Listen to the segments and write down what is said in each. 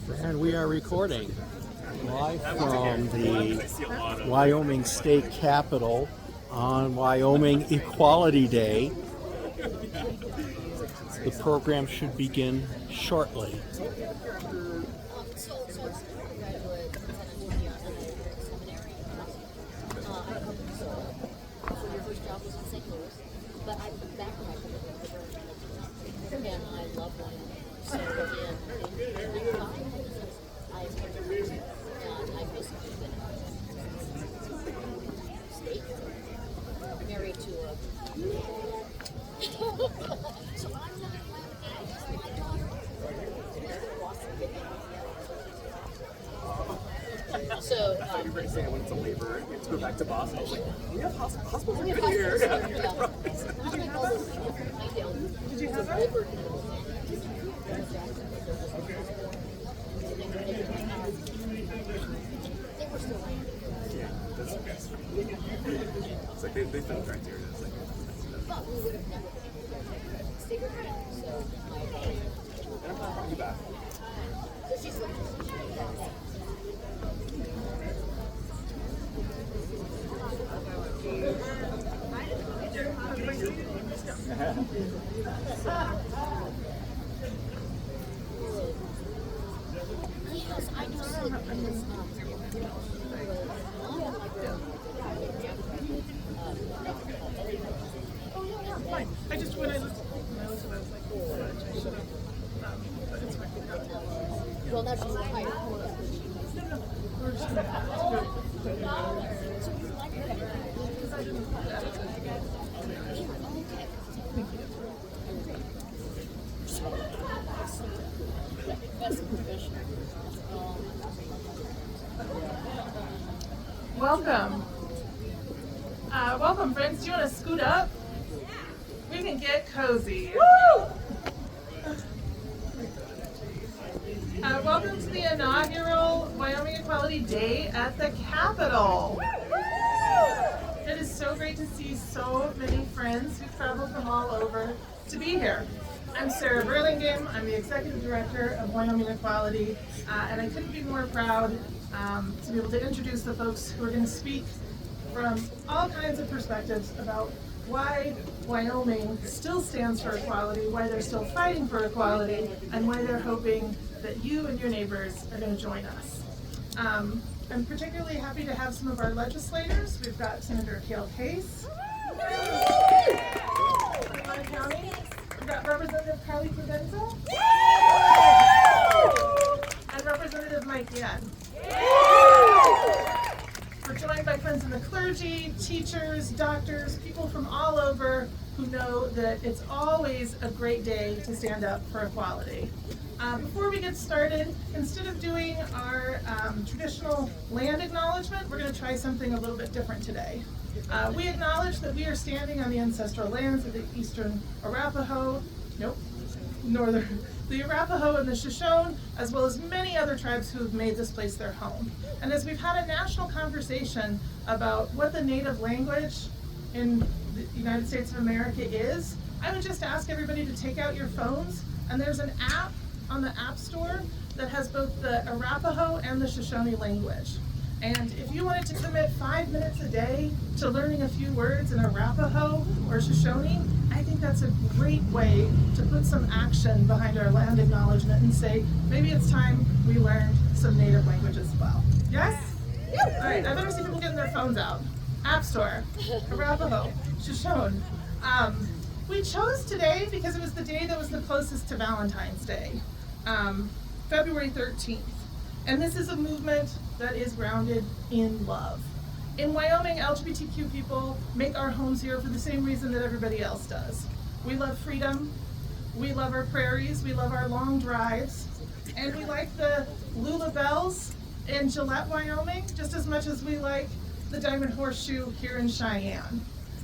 And we are recording live from the Wyoming State Capitol on Wyoming Equality Day. The program should begin shortly. But I back when I and I love Wyoming. So I miss state. Married to a so I'm not my daughter. So you were saying when it's a labor, you have to go back to Boston. I was like, we have hospitals are good here. here. Did you have that? Yeah, that's okay. It's like they filmed right here. It's like, but we would have never stayed with me. So and I'm calling you back. So she's like, yes, I know Fine. I just when I looked at I was like, oh, I should have expected that. well, that's just higher. We're just gonna So you like her? because I didn't Okay. Thank you. That's professional. Welcome. Welcome, friends. Do you want to scoot up? We can get cozy. Woo! Welcome to the inaugural Wyoming Equality Day at the Capitol. It is so great to see so many friends who traveled from all over to be here. I'm Sarah Burlingame. I'm the Executive Director of Wyoming Equality, and I couldn't be more proud to be able to introduce the folks who are going to speak from all kinds of perspectives about why Wyoming still stands for equality, why they're still fighting for equality, and why they're hoping that you and your neighbors are going to join us. I'm particularly happy to have some of our legislators. We've got Senator Cale Case. County. We've got Representative Carly Provenza. And Representative Mike Yen. We're joined by friends in the clergy, teachers, doctors, people from all over who know that it's always a great day to stand up for equality. Before we get started, instead of doing our traditional land acknowledgement, we're going to try something a little bit different today. We acknowledge that we are standing on the ancestral lands of the Eastern Arapaho, the Arapaho and the Shoshone, as well as many other tribes who have made this place their home. And as we've had a national conversation about what the native language in the United States of America is, I would just ask everybody to take out your phones, and there's an app on the App Store that has both the Arapaho and the Shoshone language. And if you wanted to commit 5 minutes a day to learning a few words in Arapaho or Shoshone, I think that's a great way to put some action behind our land acknowledgement and say, maybe it's time we learned some native language as well. Yes? All right, I better see people getting their phones out. App Store, Arapaho, Shoshone. We chose today because it was the day that was the closest to Valentine's Day, February 13th. And this is a movement that is grounded in love. In Wyoming, LGBTQ people make our homes here for the same reason that everybody else does. We love freedom, we love our prairies, we love our long drives, and we like the Lula Bells in Gillette, Wyoming, just as much as we like the Diamond Horseshoe here in Cheyenne.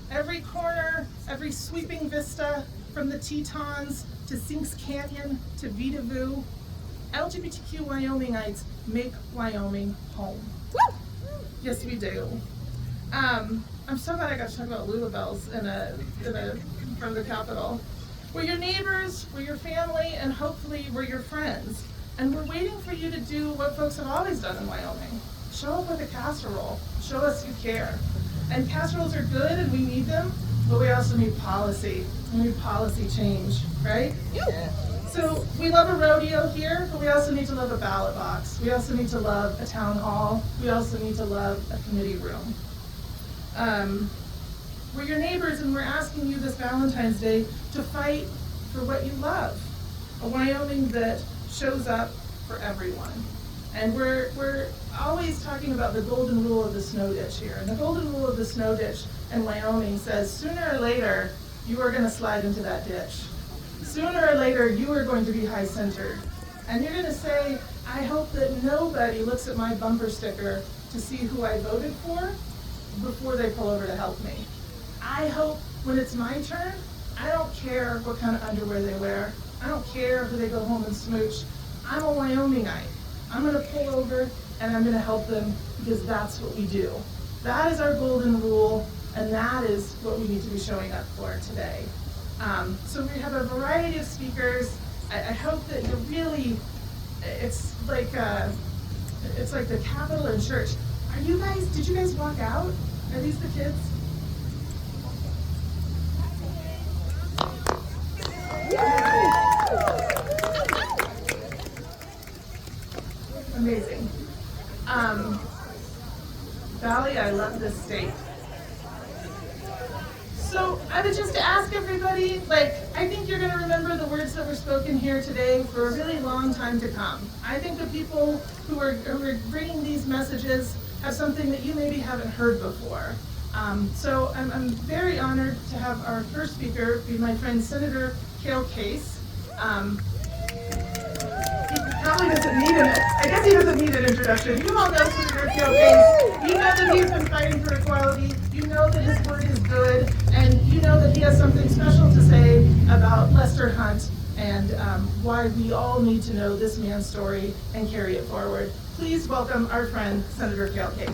Every corner, every sweeping vista, from the Tetons to Sinks Canyon to Vita Vu, LGBTQ Wyomingites make Wyoming home. Woo! Yes, we do. I'm so glad I got to talk about Lula Bells from the Capitol. We're your neighbors, we're your family, and hopefully we're your friends. And we're waiting for you to do what folks have always done in Wyoming. Show up with a casserole. Show us you care. And casseroles are good and we need them, but we also need policy. We need policy change, right? So we love a rodeo here, but we also need to love a ballot box. We also need to love a town hall. We also need to love a committee room. We're your neighbors and we're asking you this Valentine's Day to fight for what you love. A Wyoming that shows up for everyone. And we're always talking about the golden rule of the snow ditch here. And the golden rule of the snow ditch in Wyoming says sooner or later, you are gonna slide into that ditch. Sooner or later, you are going to be high-centered. And you're gonna say, I hope that nobody looks at my bumper sticker to see who I voted for before they pull over to help me. I hope when it's my turn, I don't care what kind of underwear they wear. I don't care who they go home and smooch. I'm a Wyomingite. I'm gonna pull over and I'm gonna help them because that's what we do. That is our golden rule, and that is what we need to be showing up for today. So we have a variety of speakers. I hope that you're really, it's like the Capitol in church. Did you guys walk out? Are these the kids? Amazing. Valley, I love this state. So I would just ask everybody, I think you're going to remember the words that were spoken here today for a really long time to come. I think the people who are bringing these messages have something that you maybe haven't heard before. So I'm very honored to have our first speaker be my friend Senator Cale Case. He probably doesn't need I guess he doesn't need an introduction. You all know Senator Cale Case. You know that he's been fighting for equality. You know that his work is good, and you know that he has something special to say about Lester Hunt and why we all need to know this man's story and carry it forward. Please welcome our friend, Senator Cale Case.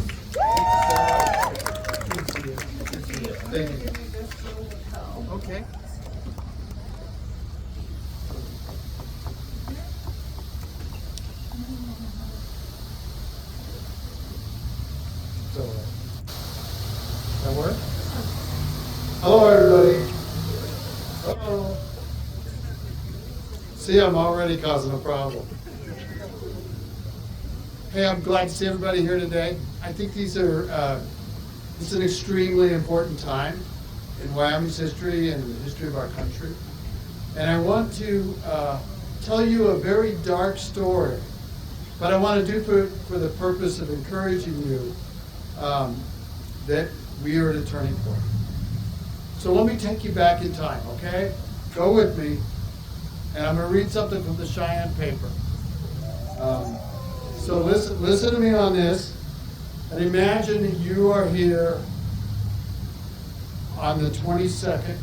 Thank you. Okay. So, that work? Hello, everybody. Uh-oh. See, I'm already causing a problem. Hey, I'm glad to see everybody here today. I think it's an extremely important time in Wyoming's history and the history of our country. And I want to tell you a very dark story, but I want to do for the purpose of encouraging you that we are at a turning point. So let me take you back in time, okay? Go with me, and I'm going to read something from the Cheyenne paper. So listen to me on this, and imagine that you are here on the 22nd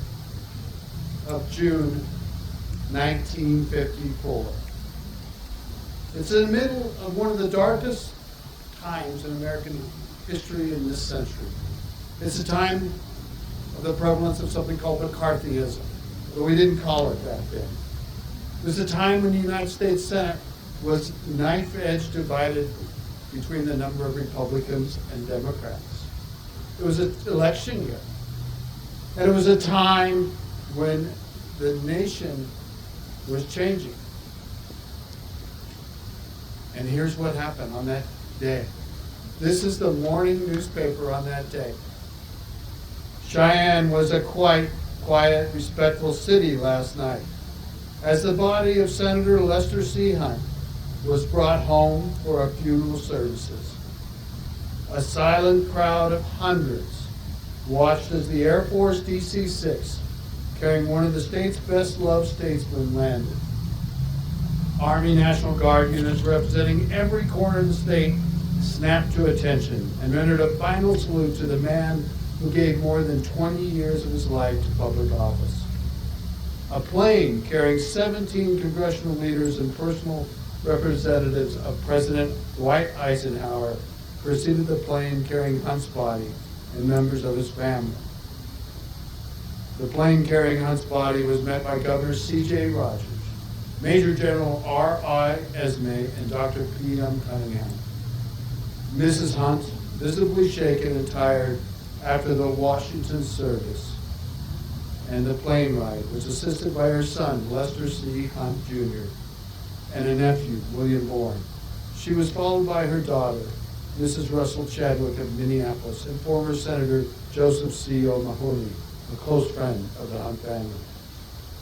of June, 1954. It's in the middle of one of the darkest times in American history in this century. It's a time of the prevalence of something called McCarthyism, but we didn't call it that then. It was a time when the United States Senate was knife-edge divided between the number of Republicans and Democrats. It was an election year. And it was a time when the nation was changing. And here's what happened on that day. This is the morning newspaper on that day. Cheyenne was a quite quiet, respectful city last night as the body of Senator Lester C. Hunt was brought home for funeral services. A silent crowd of hundreds watched as the Air Force DC-6, carrying one of the state's best-loved statesmen, landed. Army National Guard units representing every corner of the state snapped to attention and rendered a final salute to the man who gave more than 20 years of his life to public office. A plane carrying 17 congressional leaders and personal representatives of President Dwight Eisenhower preceded the plane carrying Hunt's body and members of his family. The plane carrying Hunt's body was met by Governor C.J. Rogers, Major General R.I. Esme and Dr. P.M. Cunningham. Mrs. Hunt, visibly shaken and tired after the Washington service and the plane ride, was assisted by her son, Lester C. Hunt Jr., and a nephew, William Bourne. She was followed by her daughter, Mrs. Russell Chadwick of Minneapolis, and former Senator Joseph C. O'Mahony, a close friend of the Hunt family.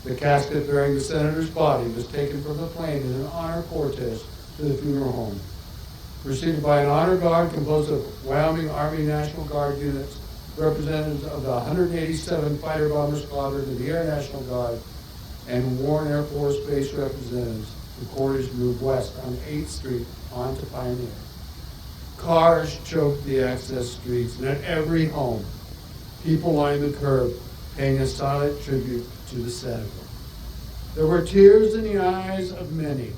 The casket bearing the senator's body was taken from the plane in an honor cortege to the funeral home, preceded by an honor guard composed of Wyoming Army National Guard units, representatives of the 187 Fighter Bomber Squadron of the Air National Guard, and Warren Air Force Base representatives. The cortege moved west on 8th Street onto Pioneer. Cars choked the access streets, and at every home, people lined the curb, paying a silent tribute to the senator. There were tears in the eyes of many.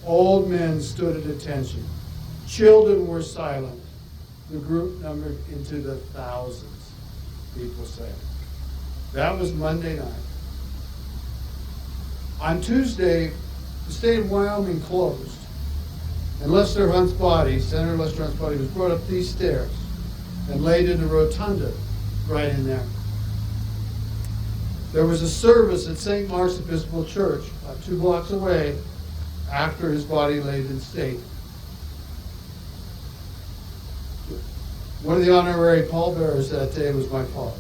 Old men stood at attention. Children were silent. The group numbered into the thousands, people say. That was Monday night. On Tuesday, the state of Wyoming closed, and Lester Hunt's body, Senator Lester Hunt's body, was brought up these stairs and laid in the rotunda right in there. There was a service at St. Mark's Episcopal Church, about 2 blocks away, after his body laid in state. One of the honorary pallbearers that day was my father.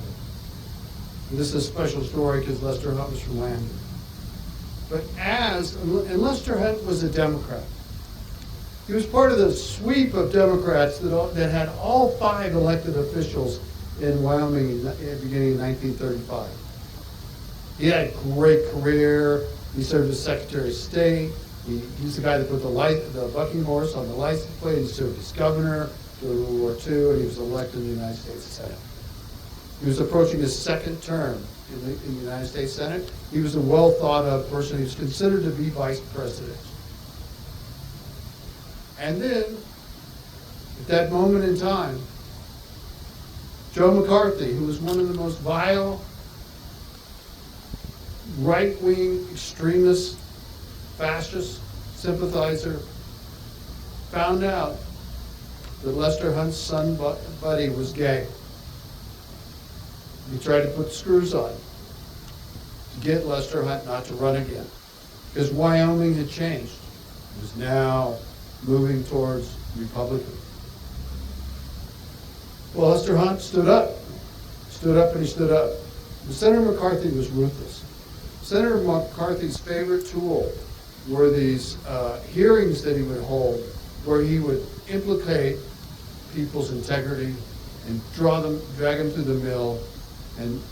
And this is a special story because Lester Hunt was from Landon. But and Lester Hunt was a Democrat. He was part of the sweep of Democrats that had all 5 elected officials in Wyoming beginning in 1935. He had a great career. He served as Secretary of State. He's the guy that put the bucking horse on the license plate. He served as governor during World War II, and he was elected in the United States Senate. He was approaching his 2nd term in the United States Senate. He was a well thought of person. He was considered to be vice president. And then, at that moment in time, Joe McCarthy, who was one of the most vile, right-wing, extremist, fascist sympathizer, found out that Lester Hunt's son, Buddy, was gay. He tried to put screws on to get Lester Hunt not to run again, because Wyoming had changed. It was now moving towards Republican. Well, Lester Hunt stood up and he stood up. But Senator McCarthy was ruthless. Senator McCarthy's favorite tool were these hearings that he would hold, where he would implicate people's integrity and drag them through the mill, and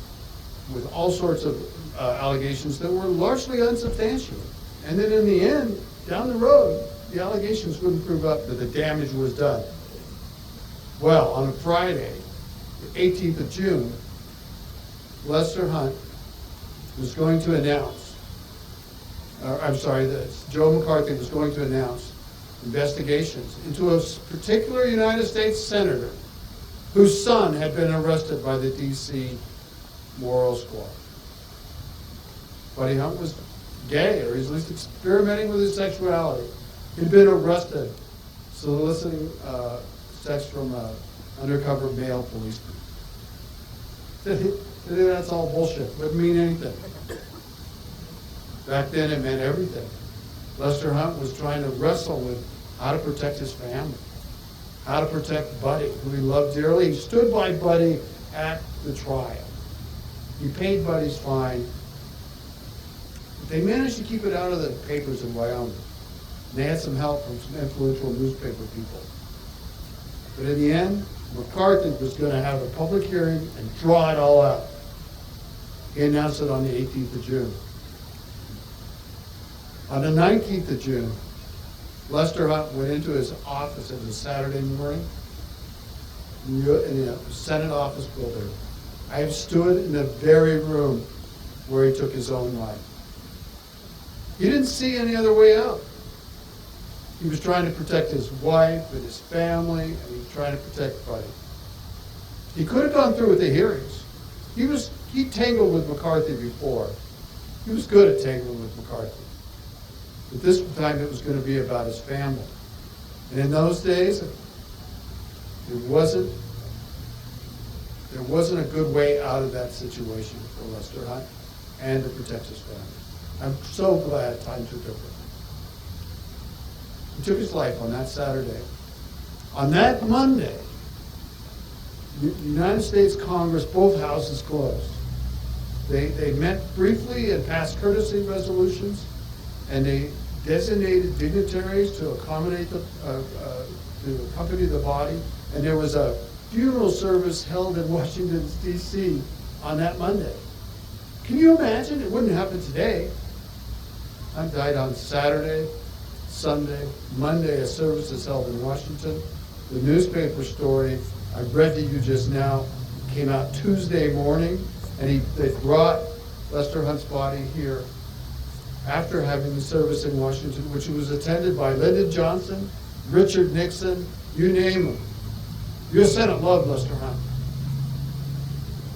with all sorts of allegations that were largely unsubstantiated. And then in the end, down the road, the allegations wouldn't prove up that the damage was done. Well, on a Friday, the 18th of June, Lester Hunt was going to announce, Joe McCarthy was going to announce investigations into a particular United States senator whose son had been arrested by the D.C. Moral Squad. Buddy Hunt was gay, or he's at least experimenting with his sexuality. He'd been arrested soliciting sex from an undercover male policeman. That's all bullshit. It wouldn't mean anything. Back then it meant everything. Lester Hunt was trying to wrestle with how to protect his family, how to protect Buddy, who he loved dearly. He stood by Buddy at the trial. He paid Buddy's fine. They managed to keep it out of the papers in Wyoming. They had some help from some influential newspaper people. But in the end, McCarthy was going to have a public hearing and draw it all out. He announced it on the 18th of June. On the 19th of June, Lester Hunt went into his office. It was a Saturday morning in the Senate office building. I have stood in the very room where he took his own life. He didn't see any other way out. He was trying to protect his wife and his family, and he was trying to protect Buddy. He could have gone through with the hearings. He tangled with McCarthy before. He was good at tangling with McCarthy. But this time it was going to be about his family. And in those days, there wasn't a good way out of that situation for Lester Hunt and to protect his family. I'm so glad time took over. He took his life on that Saturday. On that Monday, the United States Congress, both houses closed. They met briefly and passed courtesy resolutions, and they designated dignitaries to accommodate to accompany the body. And there was a funeral service held in Washington, D.C. on that Monday. Can you imagine? It wouldn't happen today. I died on Saturday, Sunday, Monday. A service is held in Washington. The newspaper story I read to you just now came out Tuesday morning, and they brought Lester Hunt's body here after having the service in Washington, which was attended by Lyndon Johnson, Richard Nixon, you name them. U.S. Senate loved Lester Hunt.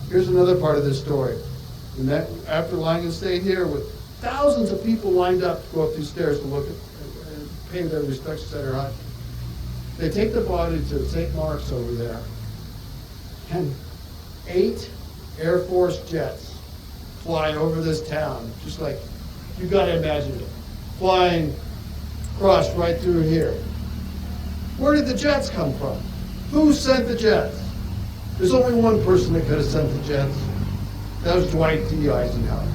Here's another part of this story. And that after Lyman stayed here with thousands of people lined up to go up these stairs to look at and pay their respects to Senator Hunt, they take the body to St. Mark's over there, and 8 Air Force jets fly over this town, just like, you gotta imagine it, flying across right through here. Where did the jets come from? Who sent the jets? There's only one person that could have sent the jets. That was Dwight D. Eisenhower.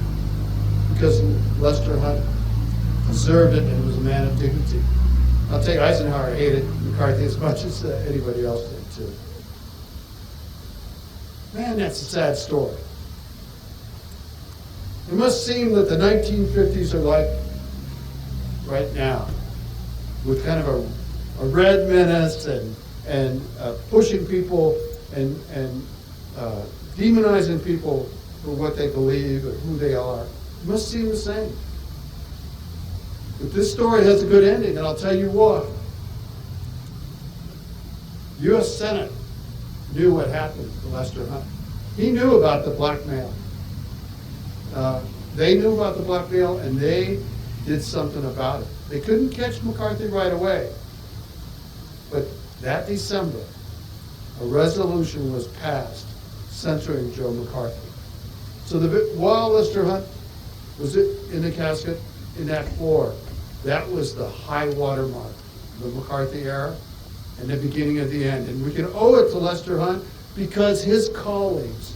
Because Lester Hunt deserved it and was a man of dignity. I'll tell you, Eisenhower hated McCarthy as much as anybody else did too. Man, that's a sad story. It must seem that the 1950s are like right now, with kind of a red menace and pushing people and demonizing people for what they believe or who they are. It must seem the same. But this story has a good ending, and I'll tell you what. U.S. Senate knew what happened to Lester Hunt. He knew about the blackmail. They knew about the blackmail, and they did something about it. They couldn't catch McCarthy right away. But that December, a resolution was passed censoring Joe McCarthy. So while Lester Hunt was in the casket in that floor, that was the high water mark, the McCarthy era, and the beginning of the end. And we can owe it to Lester Hunt because his colleagues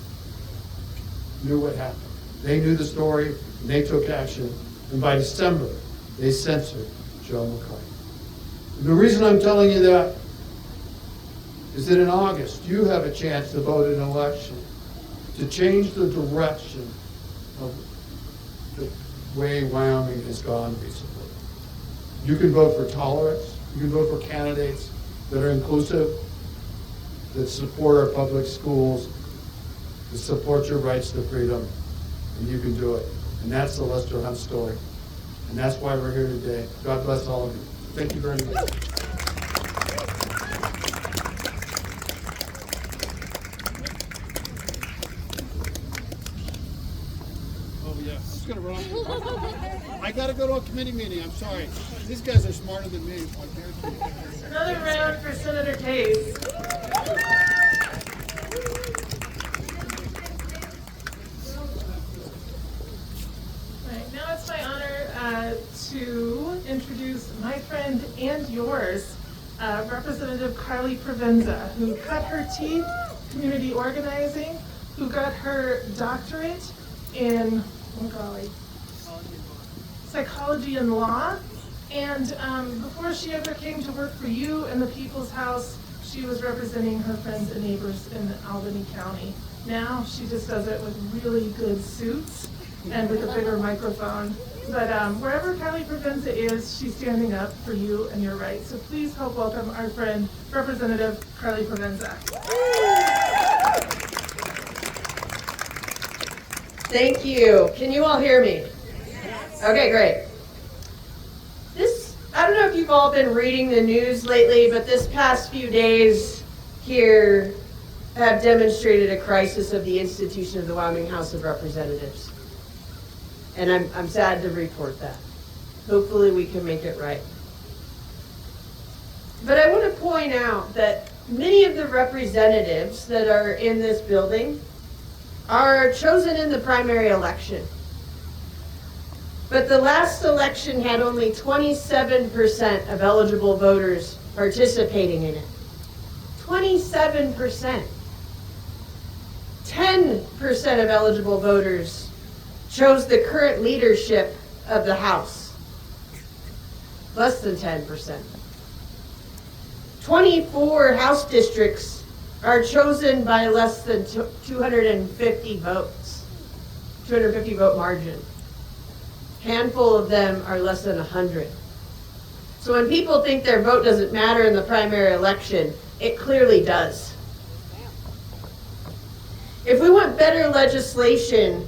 knew what happened. They knew the story, and they took action. And by December, they censored Joe McCarthy. And the reason I'm telling you that is that in August, you have a chance to vote in an election to change the direction of the way Wyoming has gone recently. You can vote for tolerance. You can vote for candidates that are inclusive, that support our public schools, that support your rights to freedom, and you can do it. And that's the Lester Hunt story. And that's why we're here today. God bless all of you. Thank you very much. Oh, yeah. I'm just going to run off. I got to go to a committee meeting. I'm sorry. These guys are smarter than me. Another round for Senator Case. Right, now it's my honor to introduce my friend and yours, Representative Carly Provenza, who cut her teeth community organizing, who got her doctorate in, oh golly, psychology and law. And before she ever came to work for you in the People's House, she was representing her friends and neighbors in Albany County. Now she just does it with really good suits and with a bigger microphone. But wherever Carly Provenza is, she's standing up for you and your rights. So please help welcome our friend, Representative Carly Provenza. Thank you. Can you all hear me? Okay, great. I don't know if you've all been reading the news lately, but this past few days here have demonstrated a crisis of the institution of the Wyoming House of Representatives. And I'm sad to report that. Hopefully we can make it right. But I want to point out that many of the representatives that are in this building are chosen in the primary election. But the last election had only 27% of eligible voters participating in it. 27%. 10% of eligible voters chose the current leadership of the House. Less than 10%. 24 House districts are chosen by less than 250 votes, 250 vote margin. Handful of them are less than 100. So when people think their vote doesn't matter in the primary election, it clearly does. If we want better legislation,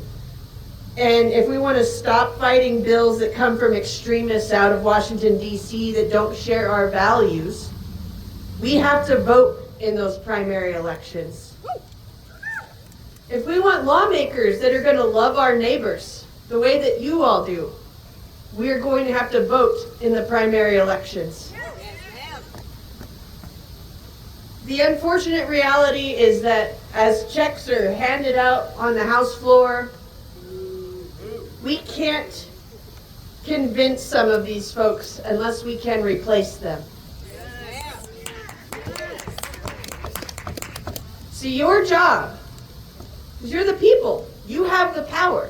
and if we want to stop fighting bills that come from extremists out of Washington, D.C. that don't share our values, we have to vote in those primary elections. If we want lawmakers that are going to love our neighbors the way that you all do, we're going to have to vote in the primary elections. The unfortunate reality is that as checks are handed out on the House floor, we can't convince some of these folks unless we can replace them. See, your job, because you're the people, you have the power.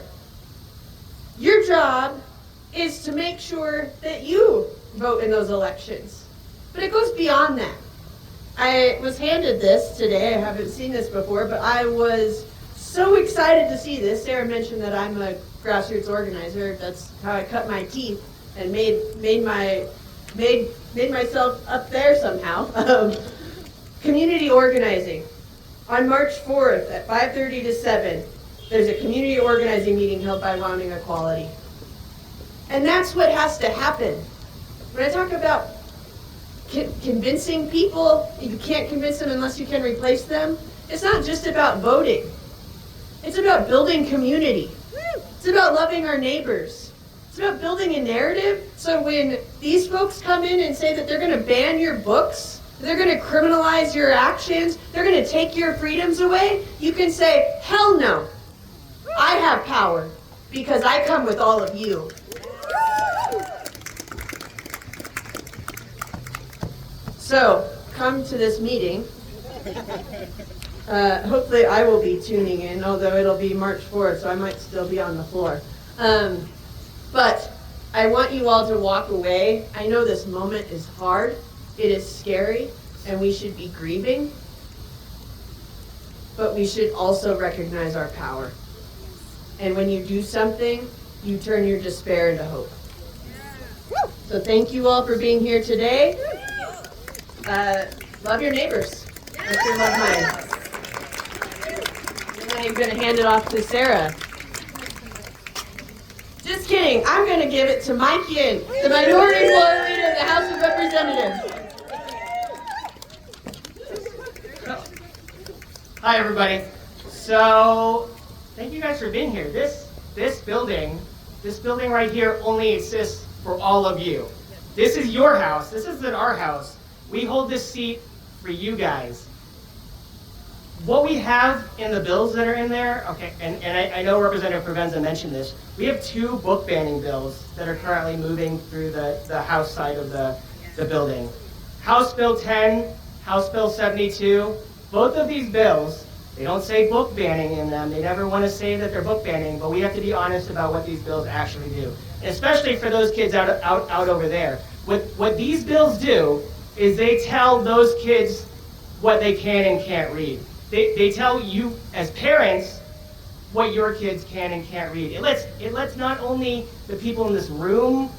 Your job is to make sure that you vote in those elections. But it goes beyond that. I was handed this today. I haven't seen this before, but I was so excited to see this. Sarah mentioned that I'm a grassroots organizer. That's how I cut my teeth and made myself up there somehow. Community organizing. On March 4th at 5:30 to 7, there's a community organizing meeting held by Wyoming Equality. And that's what has to happen. When I talk about convincing people, you can't convince them unless you can replace them. It's not just about voting. It's about building community. It's about loving our neighbors. It's about building a narrative so when these folks come in and say that they're going to ban your books, they're going to criminalize your actions, they're going to take your freedoms away, you can say, hell no. I have power because I come with all of you. So, come to this meeting. Hopefully I will be tuning in, although it'll be March 4th, so I might still be on the floor. But I want you all to walk away. I know this moment is hard, it is scary, and we should be grieving. But we should also recognize our power. And when you do something, you turn your despair into hope. So thank you all for being here today. Love your neighbors. I sure love mine. And I'm going to hand it off to Sarah. Just kidding. I'm going to give it to Mike Yin, the Minority Floor Leader of the House of Representatives. Hi, everybody. So, thank you guys for being here. This building right here only exists for all of you. This is your house. This isn't our house. We hold this seat for you guys. What we have in the bills that are in there, okay, and I know Representative Provenza mentioned this, we have 2 book banning bills that are currently moving through the House side of the building. House Bill 10, House Bill 72, both of these bills, they don't say book banning in them. They never want to say that they're book banning, but we have to be honest about what these bills actually do. And especially for those kids out over there. What these bills do is they tell those kids what they can and can't read. They tell you as parents what your kids can and can't read. It lets not only the people in this room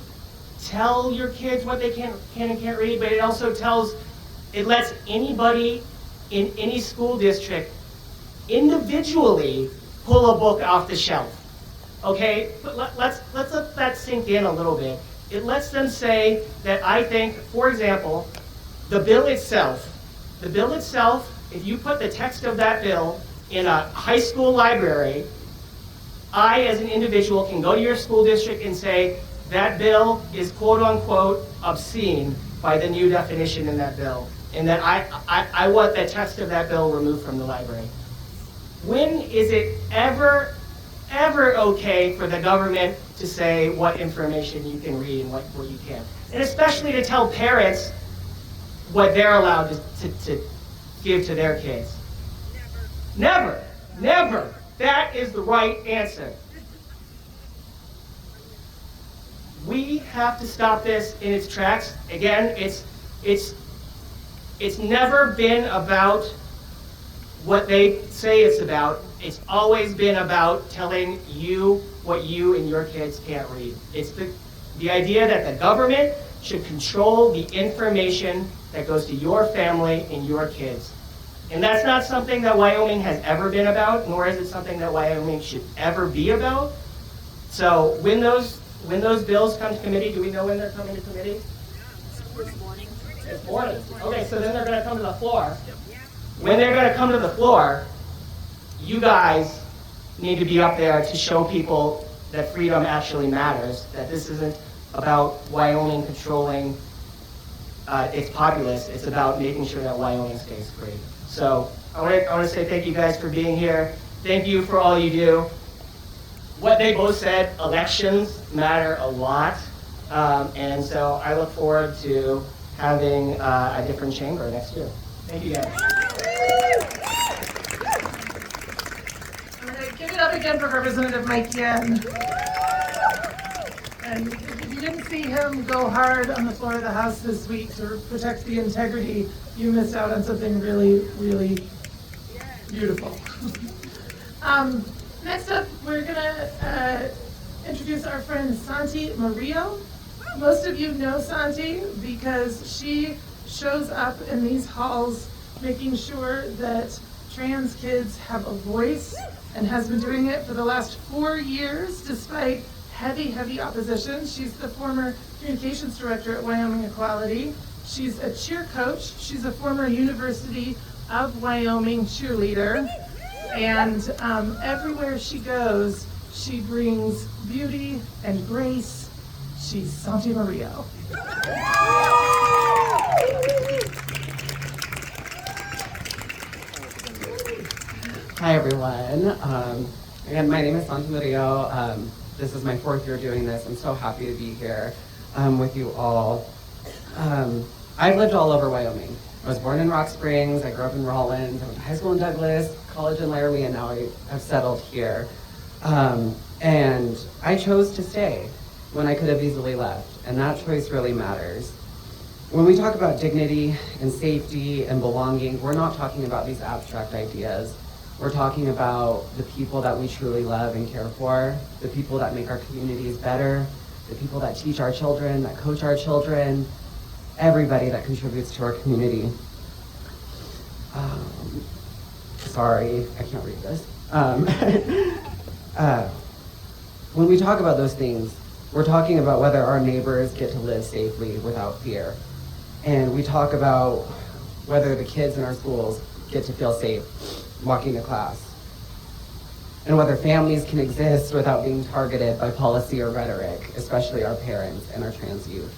tell your kids what they can and can't read, but it lets anybody in any school district individually pull a book off the shelf. Okay, but let's let that sink in a little bit. It lets them say that I think, for example, the bill itself, if you put the text of that bill in a high school library, I as an individual can go to your school district and say, that bill is quote unquote obscene by the new definition in that bill. And that I want the text of that bill removed from the library. When is it ever okay for the government to say what information you can read and what you can't? And especially to tell parents what they're allowed to give to their kids. Never, never. That is the right answer. We have to stop this in its tracks. Again, it's never been about what they say it's about. It's always been about telling you what you and your kids can't read. It's the idea that the government should control the information that goes to your family and your kids. And that's not something that Wyoming has ever been about, nor is it something that Wyoming should ever be about. So when those bills come to committee, do we know when they're coming to committee? This morning. This morning. Okay, so then they're going to come to the floor. When they're going to come to the floor, you guys need to be up there to show people that freedom actually matters, that this isn't about Wyoming controlling its populace. It's about making sure that Wyoming stays free. So I want to say thank you guys for being here. Thank you for all you do. What they both said, elections matter a lot. And so I look forward to having a different chamber next year. Thank you guys. I'm going to give it up again for Representative Mike Yen. And if you didn't see him go hard on the floor of the House this week to protect the integrity, you missed out on something really, really beautiful. Next up, we're going to introduce our friend Santi Murillo. Most of you know Santi because she shows up in these halls making sure that trans kids have a voice and has been doing it for the last 4 years despite heavy opposition. She's the former communications director at Wyoming Equality. She's a cheer coach. She's a former University of Wyoming cheerleader. And everywhere she goes, she brings beauty and grace. She's Santi Murillo. Hi everyone. Again, my name is Santi Murillo. This is my 4th year doing this. I'm so happy to be here with you all. I've lived all over Wyoming. I was born in Rock Springs. I grew up in Rawlins. I went to high school in Douglas, college in Laramie, and now I've settled here. And I chose to stay when I could have easily left, and that choice really matters. When we talk about dignity and safety and belonging, we're not talking about these abstract ideas. We're talking about the people that we truly love and care for, the people that make our communities better, the people that teach our children, that coach our children, everybody that contributes to our community. Sorry, I can't read this. When we talk about those things, we're talking about whether our neighbors get to live safely without fear. And we talk about whether the kids in our schools get to feel safe walking to class. And whether families can exist without being targeted by policy or rhetoric, especially our parents and our trans youth.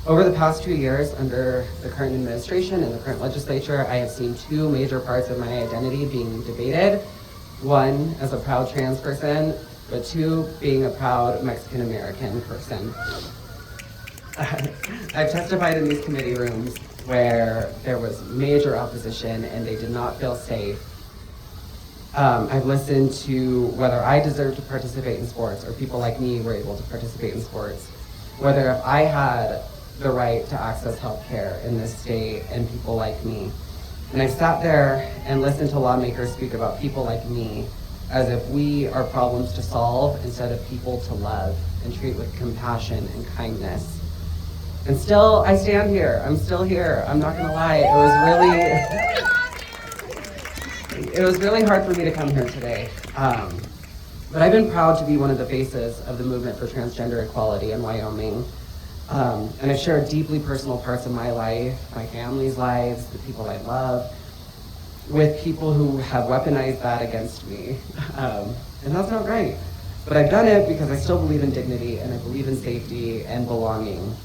Over the past 2 years, under the current administration and the current legislature, I have seen 2 major parts of my identity being debated. 1, as a proud trans person, but 2, being a proud Mexican-American person. I've testified in these committee rooms where there was major opposition and they did not feel safe. I've listened to whether I deserve to participate in sports or people like me were able to participate in sports. Whether if I had the right to access health care in this state and people like me. And I've sat there and listened to lawmakers speak about people like me as if we are problems to solve instead of people to love and treat with compassion and kindness. And still, I stand here. I'm still here. I'm not gonna lie. It was really hard for me to come here today. But I've been proud to be one of the faces of the movement for transgender equality in Wyoming. And I've shared deeply personal parts of my life, my family's lives, the people I love, with people who have weaponized that against me. And that's not right. But I've done it because I still believe in dignity and I believe in safety and belonging.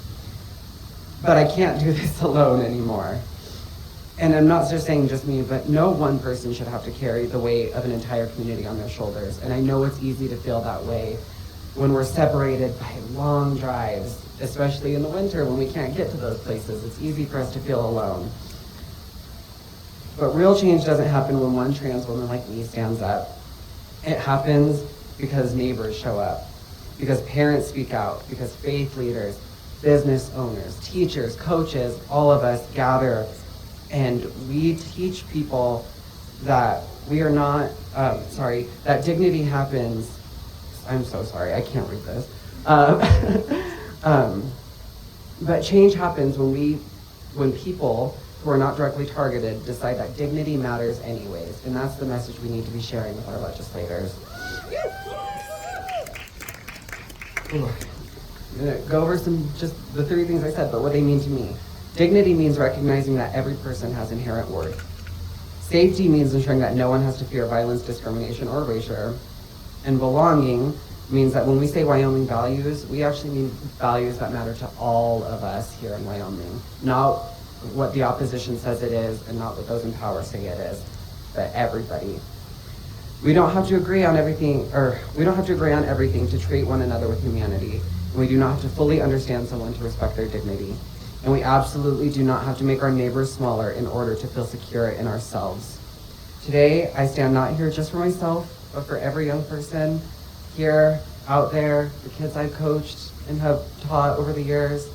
But I can't do this alone anymore. And I'm not just saying just me, but no one person should have to carry the weight of an entire community on their shoulders. And I know it's easy to feel that way when we're separated by long drives, especially in the winter when we can't get to those places. It's easy for us to feel alone. But real change doesn't happen when one trans woman like me stands up. It happens because neighbors show up, because parents speak out, because faith leaders, business owners, teachers, coaches, all of us gather and we teach people that we are not, that dignity happens. I'm so sorry, I can't read this. But change happens when people who are not directly targeted decide that dignity matters anyways. And that's the message we need to be sharing with our legislators. I'm gonna go over just the 3 things I said, but what they mean to me. Dignity means recognizing that every person has inherent worth. Safety means ensuring that no one has to fear violence, discrimination, or erasure. And belonging means that when we say Wyoming values, we actually mean values that matter to all of us here in Wyoming. Not what the opposition says it is, and not what those in power say it is, but everybody. We don't have to agree on everything, to treat one another with humanity. And we do not have to fully understand someone to respect their dignity. And we absolutely do not have to make our neighbors smaller in order to feel secure in ourselves. Today, I stand not here just for myself, but for every young person here, out there, the kids I've coached and have taught over the years,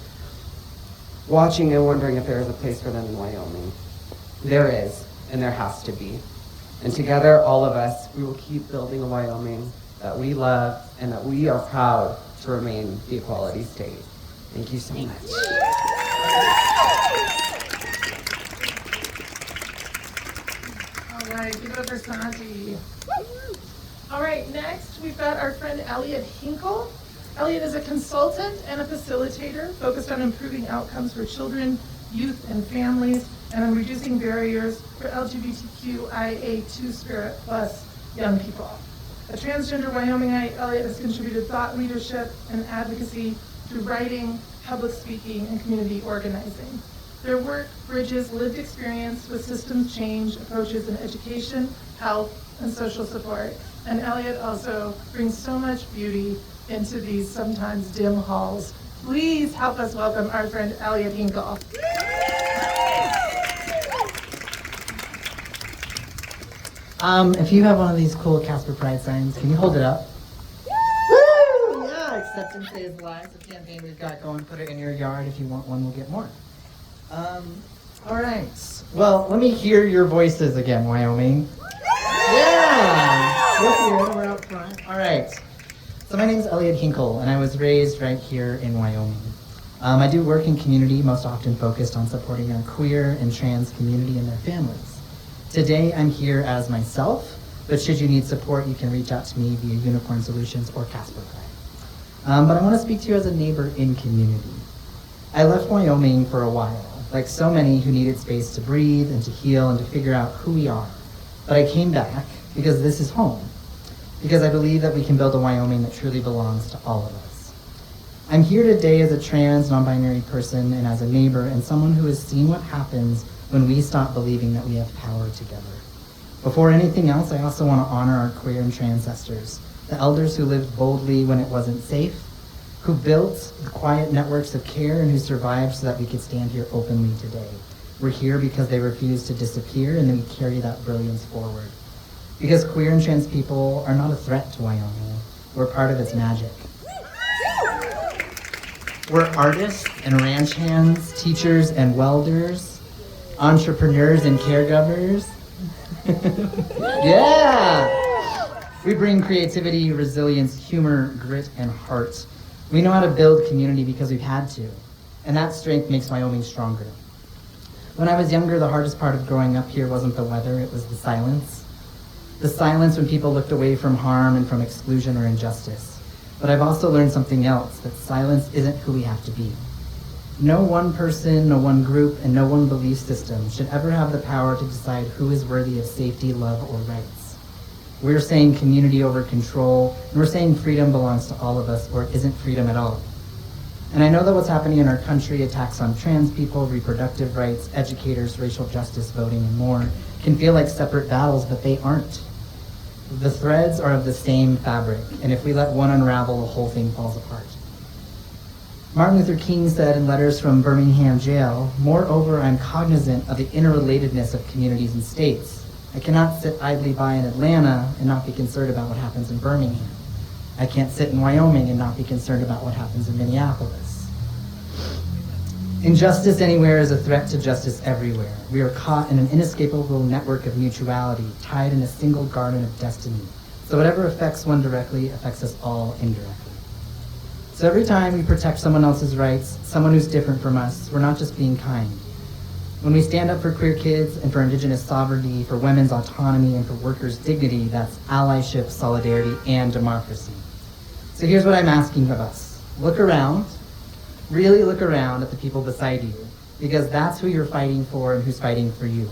watching and wondering if there is a place for them in Wyoming. There is, and there has to be. And together, all of us, we will keep building a Wyoming that we love and that we are proud to remain the equality state. Thank you so much. All right, give it up for Santi. All right, next we've got our friend Elliot Hinkle. Elliot is a consultant and a facilitator focused on improving outcomes for children, youth, and families, and on reducing barriers for LGBTQIA2 Spirit plus young people. A transgender Wyomingite, Elliot has contributed thought leadership and advocacy through writing, public speaking, and community organizing. Their work bridges lived experience with systems change approaches in education, health, and social support. And Elliot also brings so much beauty into these sometimes dim halls. Please help us welcome our friend Elliot Hinkle. If you have one of these cool Casper Pride signs, can you hold it up? Woo! Yeah, acceptance day is live. The campaign we've got going, put it in your yard. If you want one, we'll get more. All right. Well, let me hear your voices again, Wyoming. Yeah! We're here, we're out front. All right. So my name is Elliot Hinkle, and I was raised right here in Wyoming. I do work in community, most often focused on supporting our queer and trans community and their families. Today, I'm here as myself, but should you need support, you can reach out to me via Unicorn Solutions or Casper Pride. But I want to speak to you as a neighbor in community. I left Wyoming for a while, like so many who needed space to breathe and to heal and to figure out who we are. But I came back because this is home, because I believe that we can build a Wyoming that truly belongs to all of us. I'm here today as a trans, non-binary person and as a neighbor and someone who has seen what happens when we stop believing that we have power together. Before anything else, I also want to honor our queer and trans ancestors, the elders who lived boldly when it wasn't safe, who built the quiet networks of care and who survived so that we could stand here openly today. We're here because they refused to disappear, and then we carry that brilliance forward. Because queer and trans people are not a threat to Wyoming. We're part of its magic. We're artists and ranch hands, teachers and welders, entrepreneurs and caregivers. Yeah! We bring creativity, resilience, humor, grit, and heart. We know how to build community because we've had to, and that strength makes Wyoming stronger. When I was younger, the hardest part of growing up here wasn't the weather, it was the silence. The silence when people looked away from harm and from exclusion or injustice. But I've also learned something else, that silence isn't who we have to be. No one person, no one group, and no one belief system should ever have the power to decide who is worthy of safety, love, or rights. We're saying community over control, and we're saying freedom belongs to all of us, or it isn't freedom at all. And I know that what's happening in our country, attacks on trans people, reproductive rights, educators, racial justice, voting, and more, can feel like separate battles, but they aren't. The threads are of the same fabric, and if we let one unravel, the whole thing falls apart. Martin Luther King said in letters from Birmingham jail, "Moreover, I'm cognizant of the interrelatedness of communities and states. I cannot sit idly by in Atlanta and not be concerned about what happens in Birmingham. I can't sit in Wyoming and not be concerned about what happens in Minneapolis." Injustice anywhere is a threat to justice everywhere. We are caught in an inescapable network of mutuality, tied in a single garden of destiny. So whatever affects one directly affects us all indirectly. So every time we protect someone else's rights, someone who's different from us, we're not just being kind. When we stand up for queer kids and for Indigenous sovereignty, for women's autonomy, and for workers' dignity, that's allyship, solidarity, and democracy. So here's what I'm asking of us. Look around, really look around at the people beside you, because that's who you're fighting for and who's fighting for you.